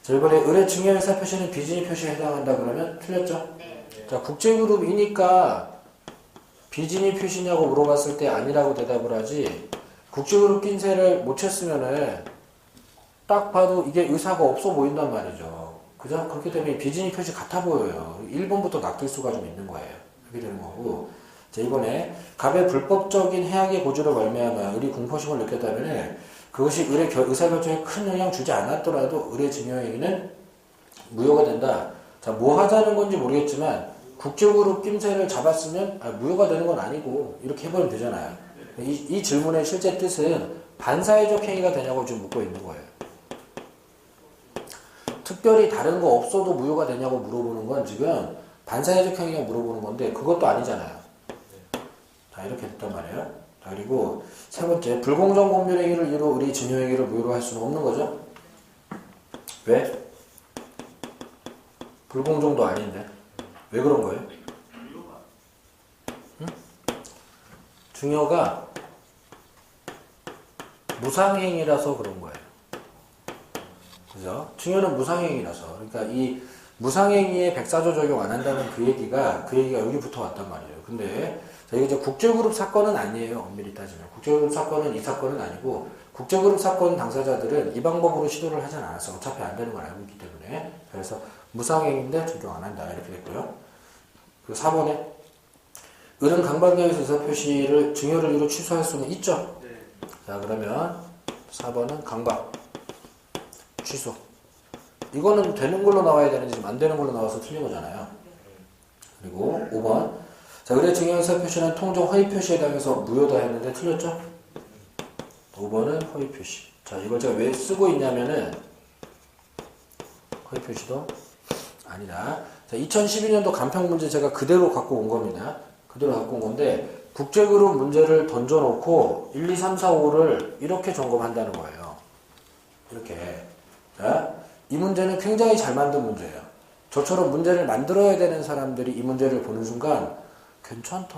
자, 이번에 을의 증여회사 표시는 비진이 표시에 해당한다 그러면 틀렸죠? 자, 국제그룹이니까 비진이 표시냐고 물어봤을 때 아니라고 대답을 하지 국제그룹 낀세를 못 챘으면은 딱 봐도 이게 의사가 없어 보인단 말이죠. 그죠? 그렇기 때문에 비진이 표시 같아 보여요. 1번부터 낚일 수가 좀 있는 거예요. 그렇게 되는 거고 자, 이번에 갑의 불법적인 해악의 고지로 말미암아 을이 공포심을 느꼈다면 그것이 을의 의사결정에 큰 영향 주지 않았더라도 을의 증여행위는 무효가 된다. 자, 뭐 하자는 건지 모르겠지만 국제그룹 낌새를 잡았으면 무효가 되는 건 아니고 이렇게 해버리면 되잖아요. 이 질문의 실제 뜻은 반사회적 행위가 되냐고 지금 묻고 있는 거예요. 특별히 다른 거 없어도 무효가 되냐고 물어보는 건 지금 반사회적 행위가 물어보는 건데 그것도 아니잖아요. 자, 이렇게 됐단 말이에요. 자, 그리고 세 번째 불공정 법률 행위를 이유로 을이 증여행위를 무효로 할 수는 없는 거죠. 왜? 불공정도 아닌데 왜 그런 거예요? 응? 증여가 무상행위라서 그런 거예요. 그죠? 증여는 무상행위라서. 그러니까 이 무상행위에 백사조 적용 안 한다는 그 얘기가 여기부터 왔단 말이에요. 근데 이게 이제 국제그룹 사건은 아니에요. 엄밀히 따지면. 국제그룹 사건은 이 사건은 아니고 국제그룹 사건 당사자들은 이 방법으로 시도를 하진 않았어. 어차피 안 되는 걸 알고 있기 때문에. 그래서 무상행위인데 적용 안 한다. 이렇게 됐고요. 그리고 4번에 을은 강박에 의해서 의사표시를 증여를 이유로 취소할 수는 있죠. 자, 그러면 4번은 강박 취소. 이거는 되는 걸로 나와야 되는지 지금 안 되는 걸로 나와서 틀린 거잖아요. 그리고 5번 자, 을의 증여 의사표시는 통정 허위표시에 해당해서 무효다 했는데 틀렸죠? 5번은 허위표시. 자, 이걸 제가 왜 쓰고 있냐면은 허위표시도 아니다. 자, 2012년도 간평 문제 제가 그대로 갖고 온 겁니다. 그대로 갖고 온 건데 국제그룹 문제를 던져놓고 1, 2, 3, 4, 5를 이렇게 점검한다는 거예요. 이렇게. 자, 이 문제는 굉장히 잘 만든 문제예요. 저처럼 문제를 만들어야 되는 사람들이 이 문제를 보는 순간 괜찮다.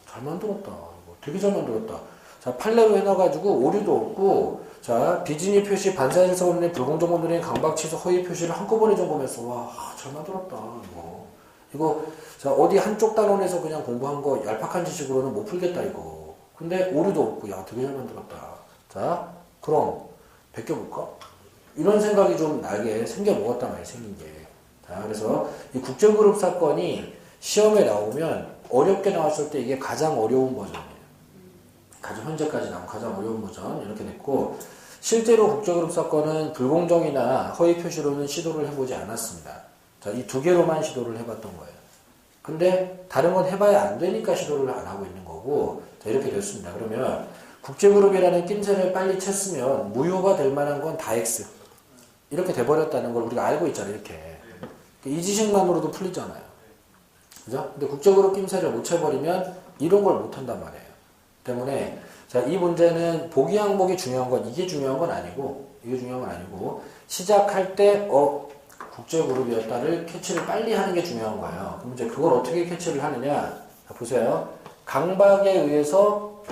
잘 만들었다. 되게 잘 만들었다. 자, 판례로 해놔가지고 오류도 없고 자, 비진위 표시 반사해서 없는 불공정 법률의 강박 취소 허위 표시를 한꺼번에 점검했어. 와, 잘 만들었다. 이거 자, 어디 한쪽 단원에서 그냥 공부한 거 얄팍한 지식으로는 못 풀겠다 이거. 근데 오류도 없고 야, 되게 잘 만들었다. 자, 그럼 베껴볼까? 이런 생각이 좀 나게 생겨 먹었단 말이에요. 생긴 게. 자, 그래서 이 국제그룹 사건이 시험에 나오면 어렵게 나왔을 때 이게 가장 어려운 버전이에요. 가장 현재까지 나온 가장 어려운 버전 이렇게 됐고 실제로 국제그룹 사건은 불공정이나 허위 표시로는 시도를 해보지 않았습니다. 자, 이 두 개로만 시도를 해봤던 거예요. 근데 다른 건 해봐야 안 되니까 시도를 안 하고 있는 거고 자, 이렇게 됐습니다. 그러면 국제그룹이라는 낌새를 빨리 챘으면 무효가 될 만한 건 다 X 이렇게 돼버렸다는 걸 우리가 알고 있잖아요. 이렇게 이 지식만으로도 풀리잖아요. 그죠? 근데 국제그룹 낌새를 못 쳐버리면 이런 걸 못한단 말이에요. 때문에 자, 이 문제는 보기 항목이 중요한 건 이게 중요한 건 아니고 이게 중요한 건 아니고 시작할 때 국제그룹이었다를 캐치를 빨리 하는 게 중요한 거예요. 그럼 이제 그걸 어떻게 캐치를 하느냐? 자, 보세요. 강박에 의해서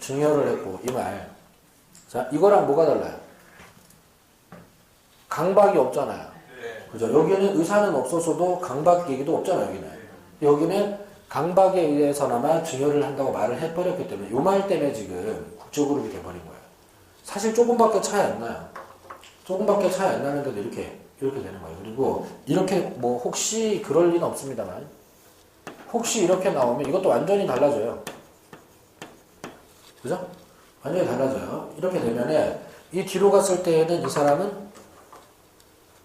증여를 했고 이 말. 자, 이거랑 뭐가 달라요? 강박이 없잖아요. 그죠? 여기는 의사는 없었어도 강박 얘기도 없잖아요. 여기는 강박에 의해서나마 증여를 한다고 말을 해버렸기 때문에 요 말 때문에 지금 국제그룹이 돼버린 거예요. 사실 조금밖에 차이 안 나요. 조금밖에 차이 안 나는데도 이렇게 되는 거예요. 그리고 이렇게 뭐 혹시 그럴 리는 없습니다만 혹시 이렇게 나오면 이것도 완전히 달라져요. 그죠? 완전히 달라져요. 이렇게 되면은 이 뒤로 갔을 때에는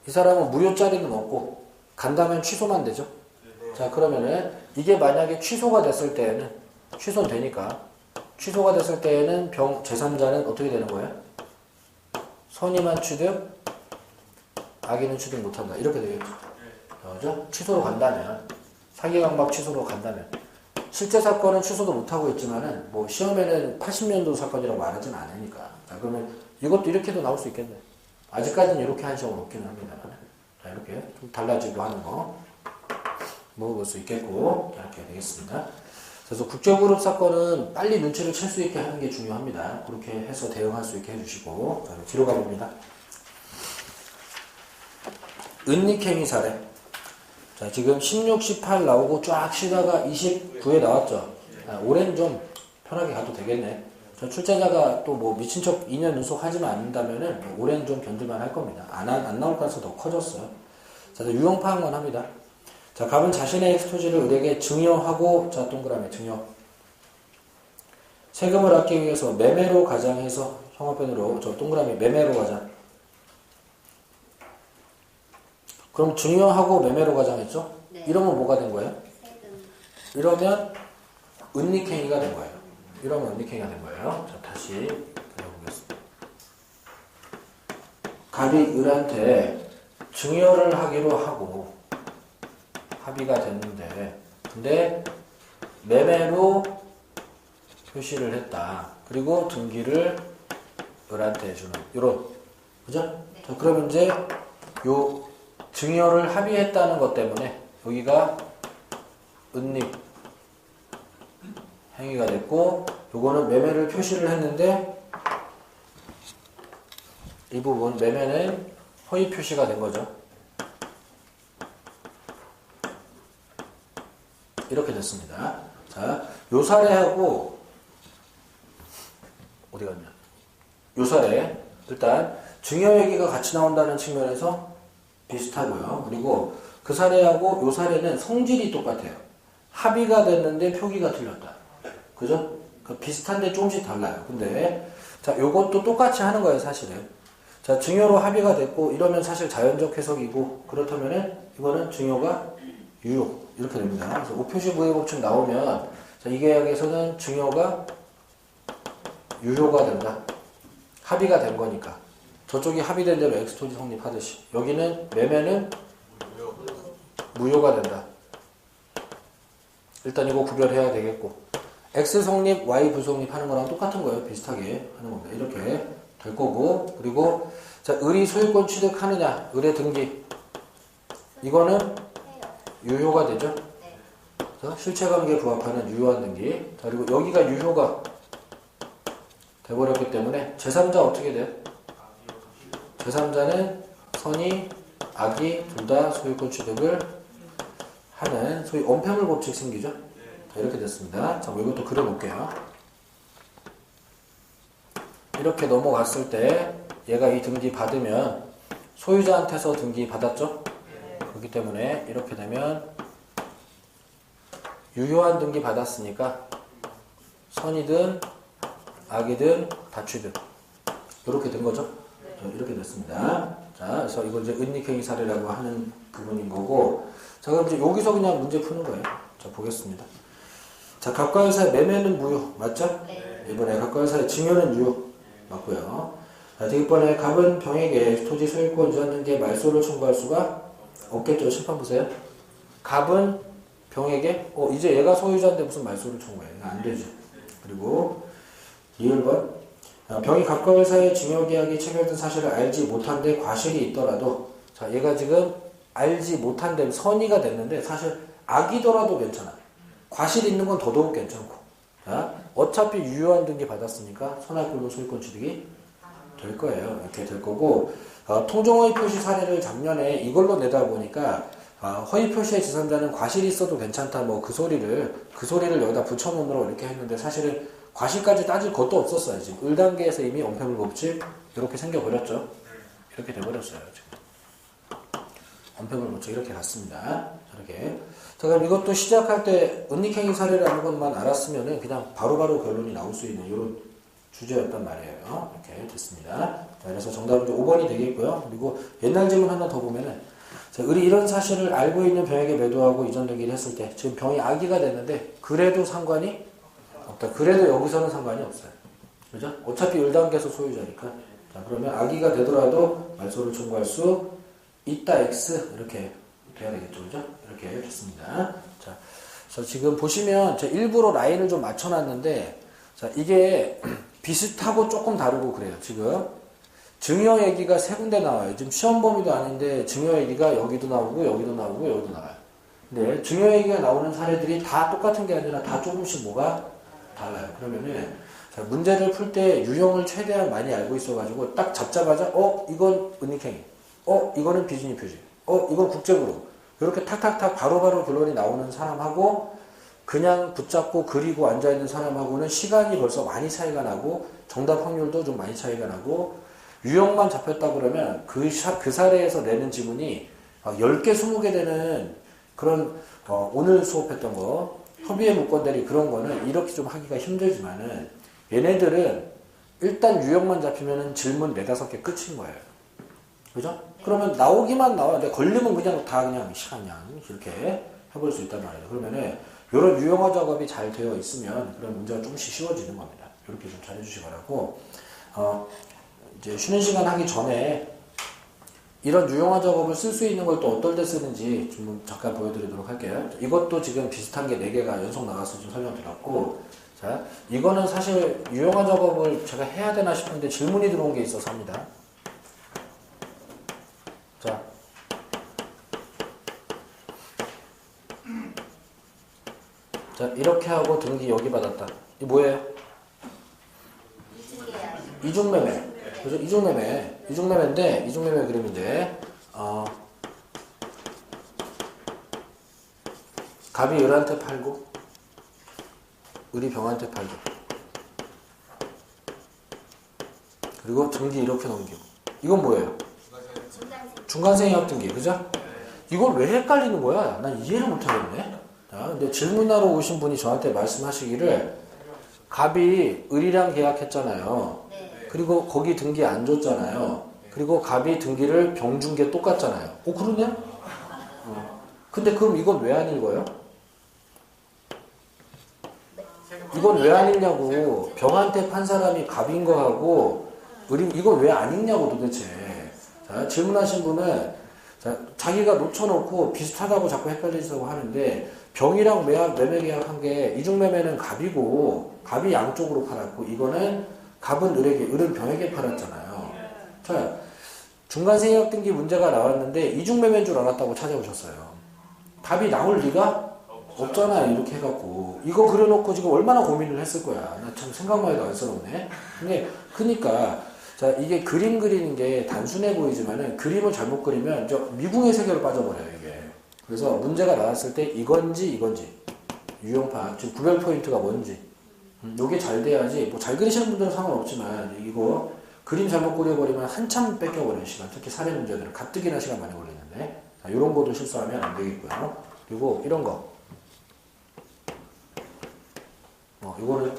이 사람은 무효짜리는 없고 간다면 취소만 되죠. 자, 그러면은 이게 만약에 취소가 됐을 때에는 취소는 되니까 취소가 됐을 때에는 제3자는 어떻게 되는 거예요? 선의만 취득, 악의는 취득 못한다. 이렇게 되겠죠. 그죠? 취소로 간다면 사기강박 취소로 간다면 실제 사건은 취소도 못하고 있지만은 뭐 시험에는 80년도 사건이라고 말하진 않으니까. 자, 그러면 이것도 이렇게도 나올 수 있겠네. 아직까지는 이렇게 한 시험은 없기는 합니다만. 자, 이렇게 좀 달라지기도 하는 거 먹어볼 수 있겠고 이렇게 되겠습니다. 그래서 국제그룹 사건은 빨리 눈치를 챌 수 있게 하는 게 중요합니다. 그렇게 해서 대응할 수 있게 해주시고. 자, 뒤로 가봅니다. 은닉행위 사례. 자, 지금 16, 18 나오고 쫙 쉬다가 29에 나왔죠. 올해는 좀 편하게 가도 되겠네. 저 출제자가 또 뭐 미친 척 2년 연속 하지만 않는다면은 올해는 좀 견딜만 할 겁니다. 안 나올 가능성이 더 커졌어요. 자, 유형 파악만 합니다. 자, 갑은 자신의 엑스토지를 을에게 증여하고, 자, 동그라미 증여. 세금을 아끼기 위해서 매매로 가장해서 형합변으로, 저 동그라미 매매로 가장. 그럼 증여하고 매매로 가장했죠? 네. 이러면 뭐가 된 거예요? 세금. 이러면 은닉행위가 된 거예요. 이러면 은닉행위가 된 거예요. 자, 다시 그려보겠습니다. 갑이 을한테 증여를 하기로 하고 합의가 됐는데 근데 매매로 표시를 했다. 그리고 등기를 을한테 해주는 이런 그죠? 네. 자, 그러면 이제 요 증여를 합의했다는 것 때문에 여기가 은닉 행위가 됐고 요거는 매매를 표시를 했는데 이 부분 매매는 허위 표시가 된 거죠. 이렇게 됐습니다. 자, 요 사례하고 어디 갔냐? 요 사례 일단 증여 얘기가 같이 나온다는 측면에서 비슷하고요. 그리고 그 사례하고 요 사례는 성질이 똑같아요. 합의가 됐는데 표기가 틀렸다. 그죠? 비슷한데 조금씩 달라요. 근데 자, 요것도 똑같이 하는 거예요, 사실은. 자, 증여로 합의가 됐고 이러면 사실 자연적 해석이고 그렇다면은 이거는 증여가 유효 이렇게 됩니다. 그래서 오표시부의 법칙 나오면 자, 이 계약에서는 증여가 유효가 된다. 합의가 된 거니까. 저쪽이 합의된 대로 엑스토지 성립하듯이 여기는 매매는 무효가 된다. 일단 이거 구별해야 되겠고 X 성립, Y 부성립 하는 거랑 똑같은 거예요. 비슷하게 하는 겁니다. 이렇게 될 거고 그리고 자, 을이 소유권 취득하느냐 을의 등기 이거는 유효가 되죠. 자, 실체관계에 부합하는 유효한 등기. 자, 그리고 여기가 유효가 돼버렸기 때문에 제3자 어떻게 돼요? 제3자는 선의, 악의 둘 다 소유권 취득을 하는 소위 언폐물 법칙 생기죠. 자, 이렇게 됐습니다. 자, 이것도 그려놓을게요. 이렇게 넘어갔을 때 얘가 이 등기 받으면 소유자한테서 등기 받았죠? 그렇기 때문에 이렇게 되면 유효한 등기 받았으니까 선이든 악이든 다 취득 이렇게 된 거죠? 자, 이렇게 됐습니다. 자, 그래서 이걸 이제 은닉행위 사례라고 하는 부분인 거고 자, 그럼 이제 여기서 그냥 문제 푸는 거예요. 자, 보겠습니다. 자, 갑과 을사의 매매는 무효 맞죠? 네. 이번에 갑과 을사의 증여는 유효 맞고요. 자, 이번에 갑은 병에게 토지 소유권 유한 등기의 말소를 청구할 수가 없겠죠. 심판 보세요. 갑은 병에게 이제 얘가 소유자인데 무슨 말소를 청구해. 안 되죠. 그리고 리을번 병이 갑과 을 사이에 증여계약이 체결된 사실을 알지 못한데 과실이 있더라도 자 얘가 지금 알지 못한데 선의가 됐는데 사실 악이더라도 괜찮아. 과실이 있는 건 더더욱 괜찮고 자, 어차피 유효한 등기 받았으니까 선할권로 소유권 취득이 될 거예요. 이렇게 될 거고 통정허위 표시 사례를 작년에 이걸로 내다 보니까 허위 표시의 제3자는 과실이 있어도 괜찮다 뭐 그 소리를 여기다 붙여놓으라고 이렇게 했는데 사실은 과실까지 따질 것도 없었어요. 지금 1단계에서 이미 언패물 법칙 이렇게 생겨버렸죠. 이렇게 돼버렸어요. 지금 언패물 법칙 이렇게 갔습니다. 이렇게. 자, 그럼 이것도 시작할 때 은닉행위 사례를 아는 것만 알았으면은 그냥 바로바로 결론이 나올 수 있는 이런 주제였단 말이에요. 이렇게 됐습니다. 자, 그래서 정답은 이제 5번이 되겠고요. 그리고 옛날 질문 하나 더 보면은 자, 을이 이런 사실을 알고 있는 병에게 매도하고 이전 등기를 했을 때 지금 병이 악의가 됐는데 그래도 상관이 없다. 그래도 여기서는 상관이 없어요. 그죠? 어차피 1단계에서 소유자니까. 자, 그러면 악의가 되더라도 말소를 청구할 수 있다. X. 이렇게 돼야 되겠죠. 그죠? 이렇게 됐습니다. 자, 그래서 지금 보시면 제가 일부러 라인을 좀 맞춰놨는데, 자, 이게 비슷하고 조금 다르고 그래요. 지금. 증여 얘기가 세 군데 나와요. 지금 시험 범위도 아닌데, 증여 얘기가 여기도 나오고, 여기도 나오고, 여기도 나와요. 근데 증여 얘기가 나오는 사례들이 다 똑같은 게 아니라 다 조금씩 뭐가 달라요. 그러면은 자, 문제를 풀 때 유형을 최대한 많이 알고 있어가지고 딱 잡자마자 이건 은닉행위, 이거는 비준위 표시, 이건 국제부로 이렇게 탁탁탁 바로바로 결론이 나오는 사람하고 그냥 붙잡고 그리고 앉아있는 사람하고는 시간이 벌써 많이 차이가 나고 정답 확률도 좀 많이 차이가 나고 유형만 잡혔다 그러면 그 사례에서 내는 지문이 10개, 20개 되는 그런 오늘 수업했던 거 협의의 무건들이 그런 거는 이렇게 좀 하기가 힘들지만은 얘네들은 일단 유형만 잡히면은 질문 4-5개 끝인 거예요. 그죠? 그러면 나오기만 나와. 근데 걸리면 그냥 다 그냥 이렇게 해볼 수 있단 말이에요. 그러면은 이런 유형화 작업이 잘 되어 있으면 그런 문제가 조금씩 쉬워지는 겁니다. 이렇게 좀 잘 해주시기 바라고. 이제 쉬는 시간 하기 전에 이런 유형화 작업을 쓸 수 있는 걸 또 어떨 때 쓰는지 좀 잠깐 보여드리도록 할게요. 이것도 지금 비슷한 게 4개가 연속 나와서 좀 설명드렸고, 자, 이거는 사실 유형화 작업을 제가 해야 되나 싶은데 질문이 들어온 게 있어서 합니다. 자, 이렇게 하고 등기 여기 받았다. 이게 뭐예요? 이중매매. 그죠? 이중매매인데, 이중매매 그러면 이제, 갑이 을한테 팔고, 을이 병한테 팔고, 그리고 등기 이렇게 넘기고. 이건 뭐예요? 중간생협 등기, 그죠? 이걸 왜 헷갈리는 거야? 난 이해를 못하겠네. 자, 근데 질문하러 오신 분이 저한테 말씀하시기를, 갑이 을이랑 계약했잖아요. 그리고 거기 등기 안 줬잖아요. 그리고 갑이 등기를 병 준 게 똑같잖아요. 그러네? 근데 그럼 이건 왜 안 읽어요? 이건 왜 안 읽냐고. 병한테 판 사람이 갑인 거하고 이건 왜 안 읽냐고 도대체. 자, 질문하신 분은 자기가 놓쳐놓고 비슷하다고 자꾸 헷갈리시다고 하는데 병이랑 매매 계약한 게 이중매매는 갑이고 갑이 양쪽으로 팔았고 이거는 갑은 을에게, 을은 병에게 팔았잖아요. 자, 중간생협 등기 문제가 나왔는데 이중매매인 줄 알았다고 찾아오셨어요. 답이 나올 리가 없잖아요. 이렇게 해갖고 이거 그려놓고 지금 얼마나 고민을 했을 거야. 나 참 생각만 해도 안쓰럽네. 근데 그러니까 자, 이게 그림 그리는 게 단순해 보이지만은 그림을 잘못 그리면 저 미궁의 세계로 빠져버려요, 이게. 그래서 문제가 나왔을 때 이건지 유형파, 지금 구별 포인트가 뭔지 요게 잘 돼야지. 뭐 잘 그리시는 분들은 상관없지만 이거 그림 잘못 그려버리면 한참 뺏겨버리는 시간. 특히 사례 문제들은 가뜩이나 시간 많이 걸리는데 자, 요런 것도 실수하면 안 되겠고요. 그리고 이런 거 이거는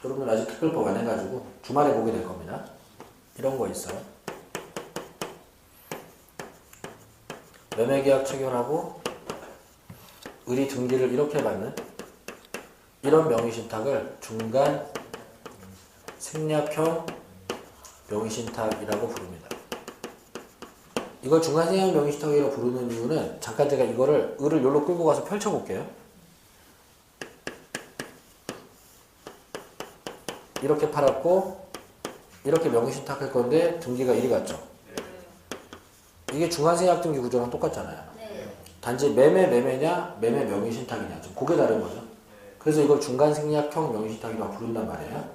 여러분들 아직 특별법 안 해가지고 주말에 보게 될 겁니다. 이런 거 있어요. 매매계약 체결하고 을이 등기를 이렇게 받는 이런 명의신탁을 중간 생략형 명의신탁이라고 부릅니다. 이걸 중간생략 명의신탁이라고 부르는 이유는 잠깐 제가 이거를 을을 여기로 끌고 가서 펼쳐볼게요. 이렇게 팔았고 이렇게 명의신탁할 건데 등기가 이리 갔죠. 이게 중간생략 등기 구조랑 똑같잖아요. 단지 매매냐 매매 명의신탁이냐 좀 그게 다른 거죠. 그래서 이걸 중간생략형 명의신탁이라고 부른단 말이에요.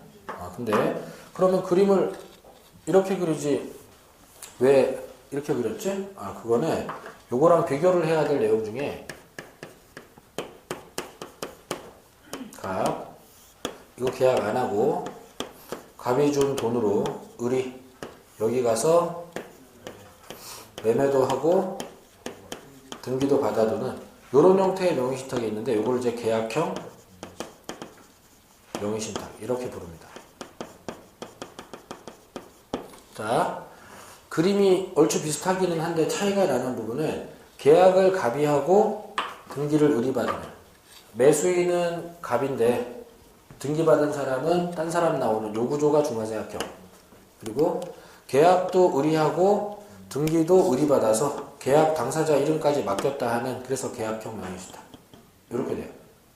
근데 그러면 그림을 이렇게 그리지 왜 이렇게 그렸지? 그거는 요거랑 비교를 해야 될 내용 중에 갑 이거 계약 안 하고 갑이 준 돈으로 을이 여기 가서 매매도 하고 등기도 받아두는 이런 형태의 명의신탁이 있는데 이걸 이제 계약형 명의신탁 이렇게 부릅니다. 자, 그림이 얼추 비슷하기는 한데 차이가 나는 부분은 계약을 갑이 하고 등기를 을이 받으면 매수인은 갑인데 등기받은 사람은 딴 사람 나오는 요 구조가 중간생략형. 그리고 계약도 을이 하고 등기도 을이 받아서 계약 당사자 이름까지 맡겼다 하는 그래서 계약형 명의신탁. 이렇게 돼요.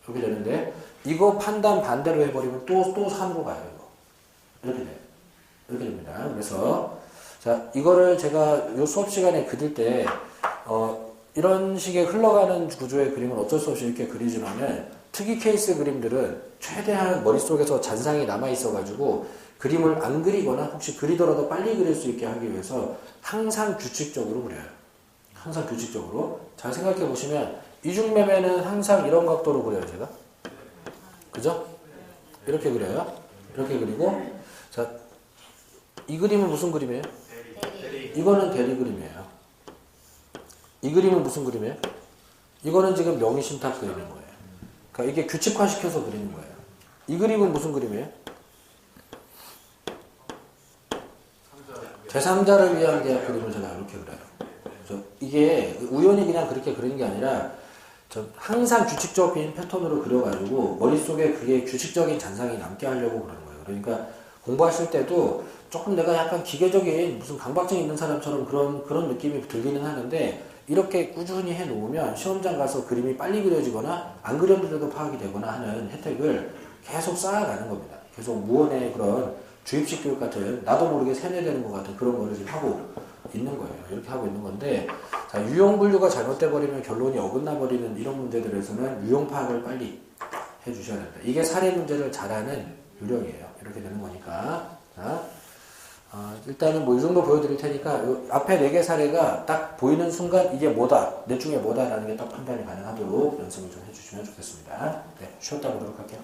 이렇게 되는데 이거 판단 반대로 해버리면 또 산으로 가요. 이거. 이렇게 돼요. 이렇게 됩니다. 그래서 자 이거를 제가 요 수업 시간에 그릴 때 이런 식의 흘러가는 구조의 그림은 어쩔 수 없이 이렇게 그리지만은 특이 케이스 그림들은 최대한 머릿속에서 잔상이 남아있어가지고 그림을 안 그리거나 혹시 그리더라도 빨리 그릴 수 있게 하기 위해서 항상 규칙적으로 그려요. 항상 규칙적으로. 잘 생각해 보시면 이중매매는 항상 이런 각도로 그려요, 제가. 그죠? 이렇게 그려요. 이렇게 그리고 자, 이 그림은 무슨 그림이에요? 이거는 대리 그림이에요. 이 그림은 무슨 그림이에요? 이거는 지금 명의신탁 그리는 거예요. 그러니까 이게 규칙화시켜서 그리는 거예요. 이 그림은 무슨 그림이에요? 제3자를 위한 계약 그림을 제가 이렇게 그려요. 그래서 이게 우연히 그냥 그렇게 그리는 게 아니라 항상 규칙적인 패턴으로 그려가지고 머릿속에 그게 규칙적인 잔상이 남게 하려고 그러는 거예요. 그러니까 공부하실 때도 조금 내가 약간 기계적인 무슨 강박증 있는 사람처럼 그런 느낌이 들기는 하는데 이렇게 꾸준히 해 놓으면 시험장 가서 그림이 빨리 그려지거나 안 그렸는데도 파악이 되거나 하는 혜택을 계속 쌓아가는 겁니다. 계속 무언의 그런 주입식 교육 같은 나도 모르게 세뇌되는 것 같은 그런 거를 지금 하고 있는 거예요. 이렇게 하고 있는 건데 자, 유형 분류가 잘못돼 버리면 결론이 어긋나 버리는 이런 문제들에서는 유형 파악을 빨리 해 주셔야 됩니다. 이게 사례 문제를 잘하는 요령이에요. 이렇게 되는 거니까. 자, 일단은 뭐 이 정도 보여드릴 테니까 요 앞에 4개 사례가 딱 보이는 순간 이게 뭐다, 넷 중에 뭐다라는 게 딱 판단이 가능하도록 연습을 좀 해주시면 좋겠습니다. 네, 쉬었다 보도록 할게요.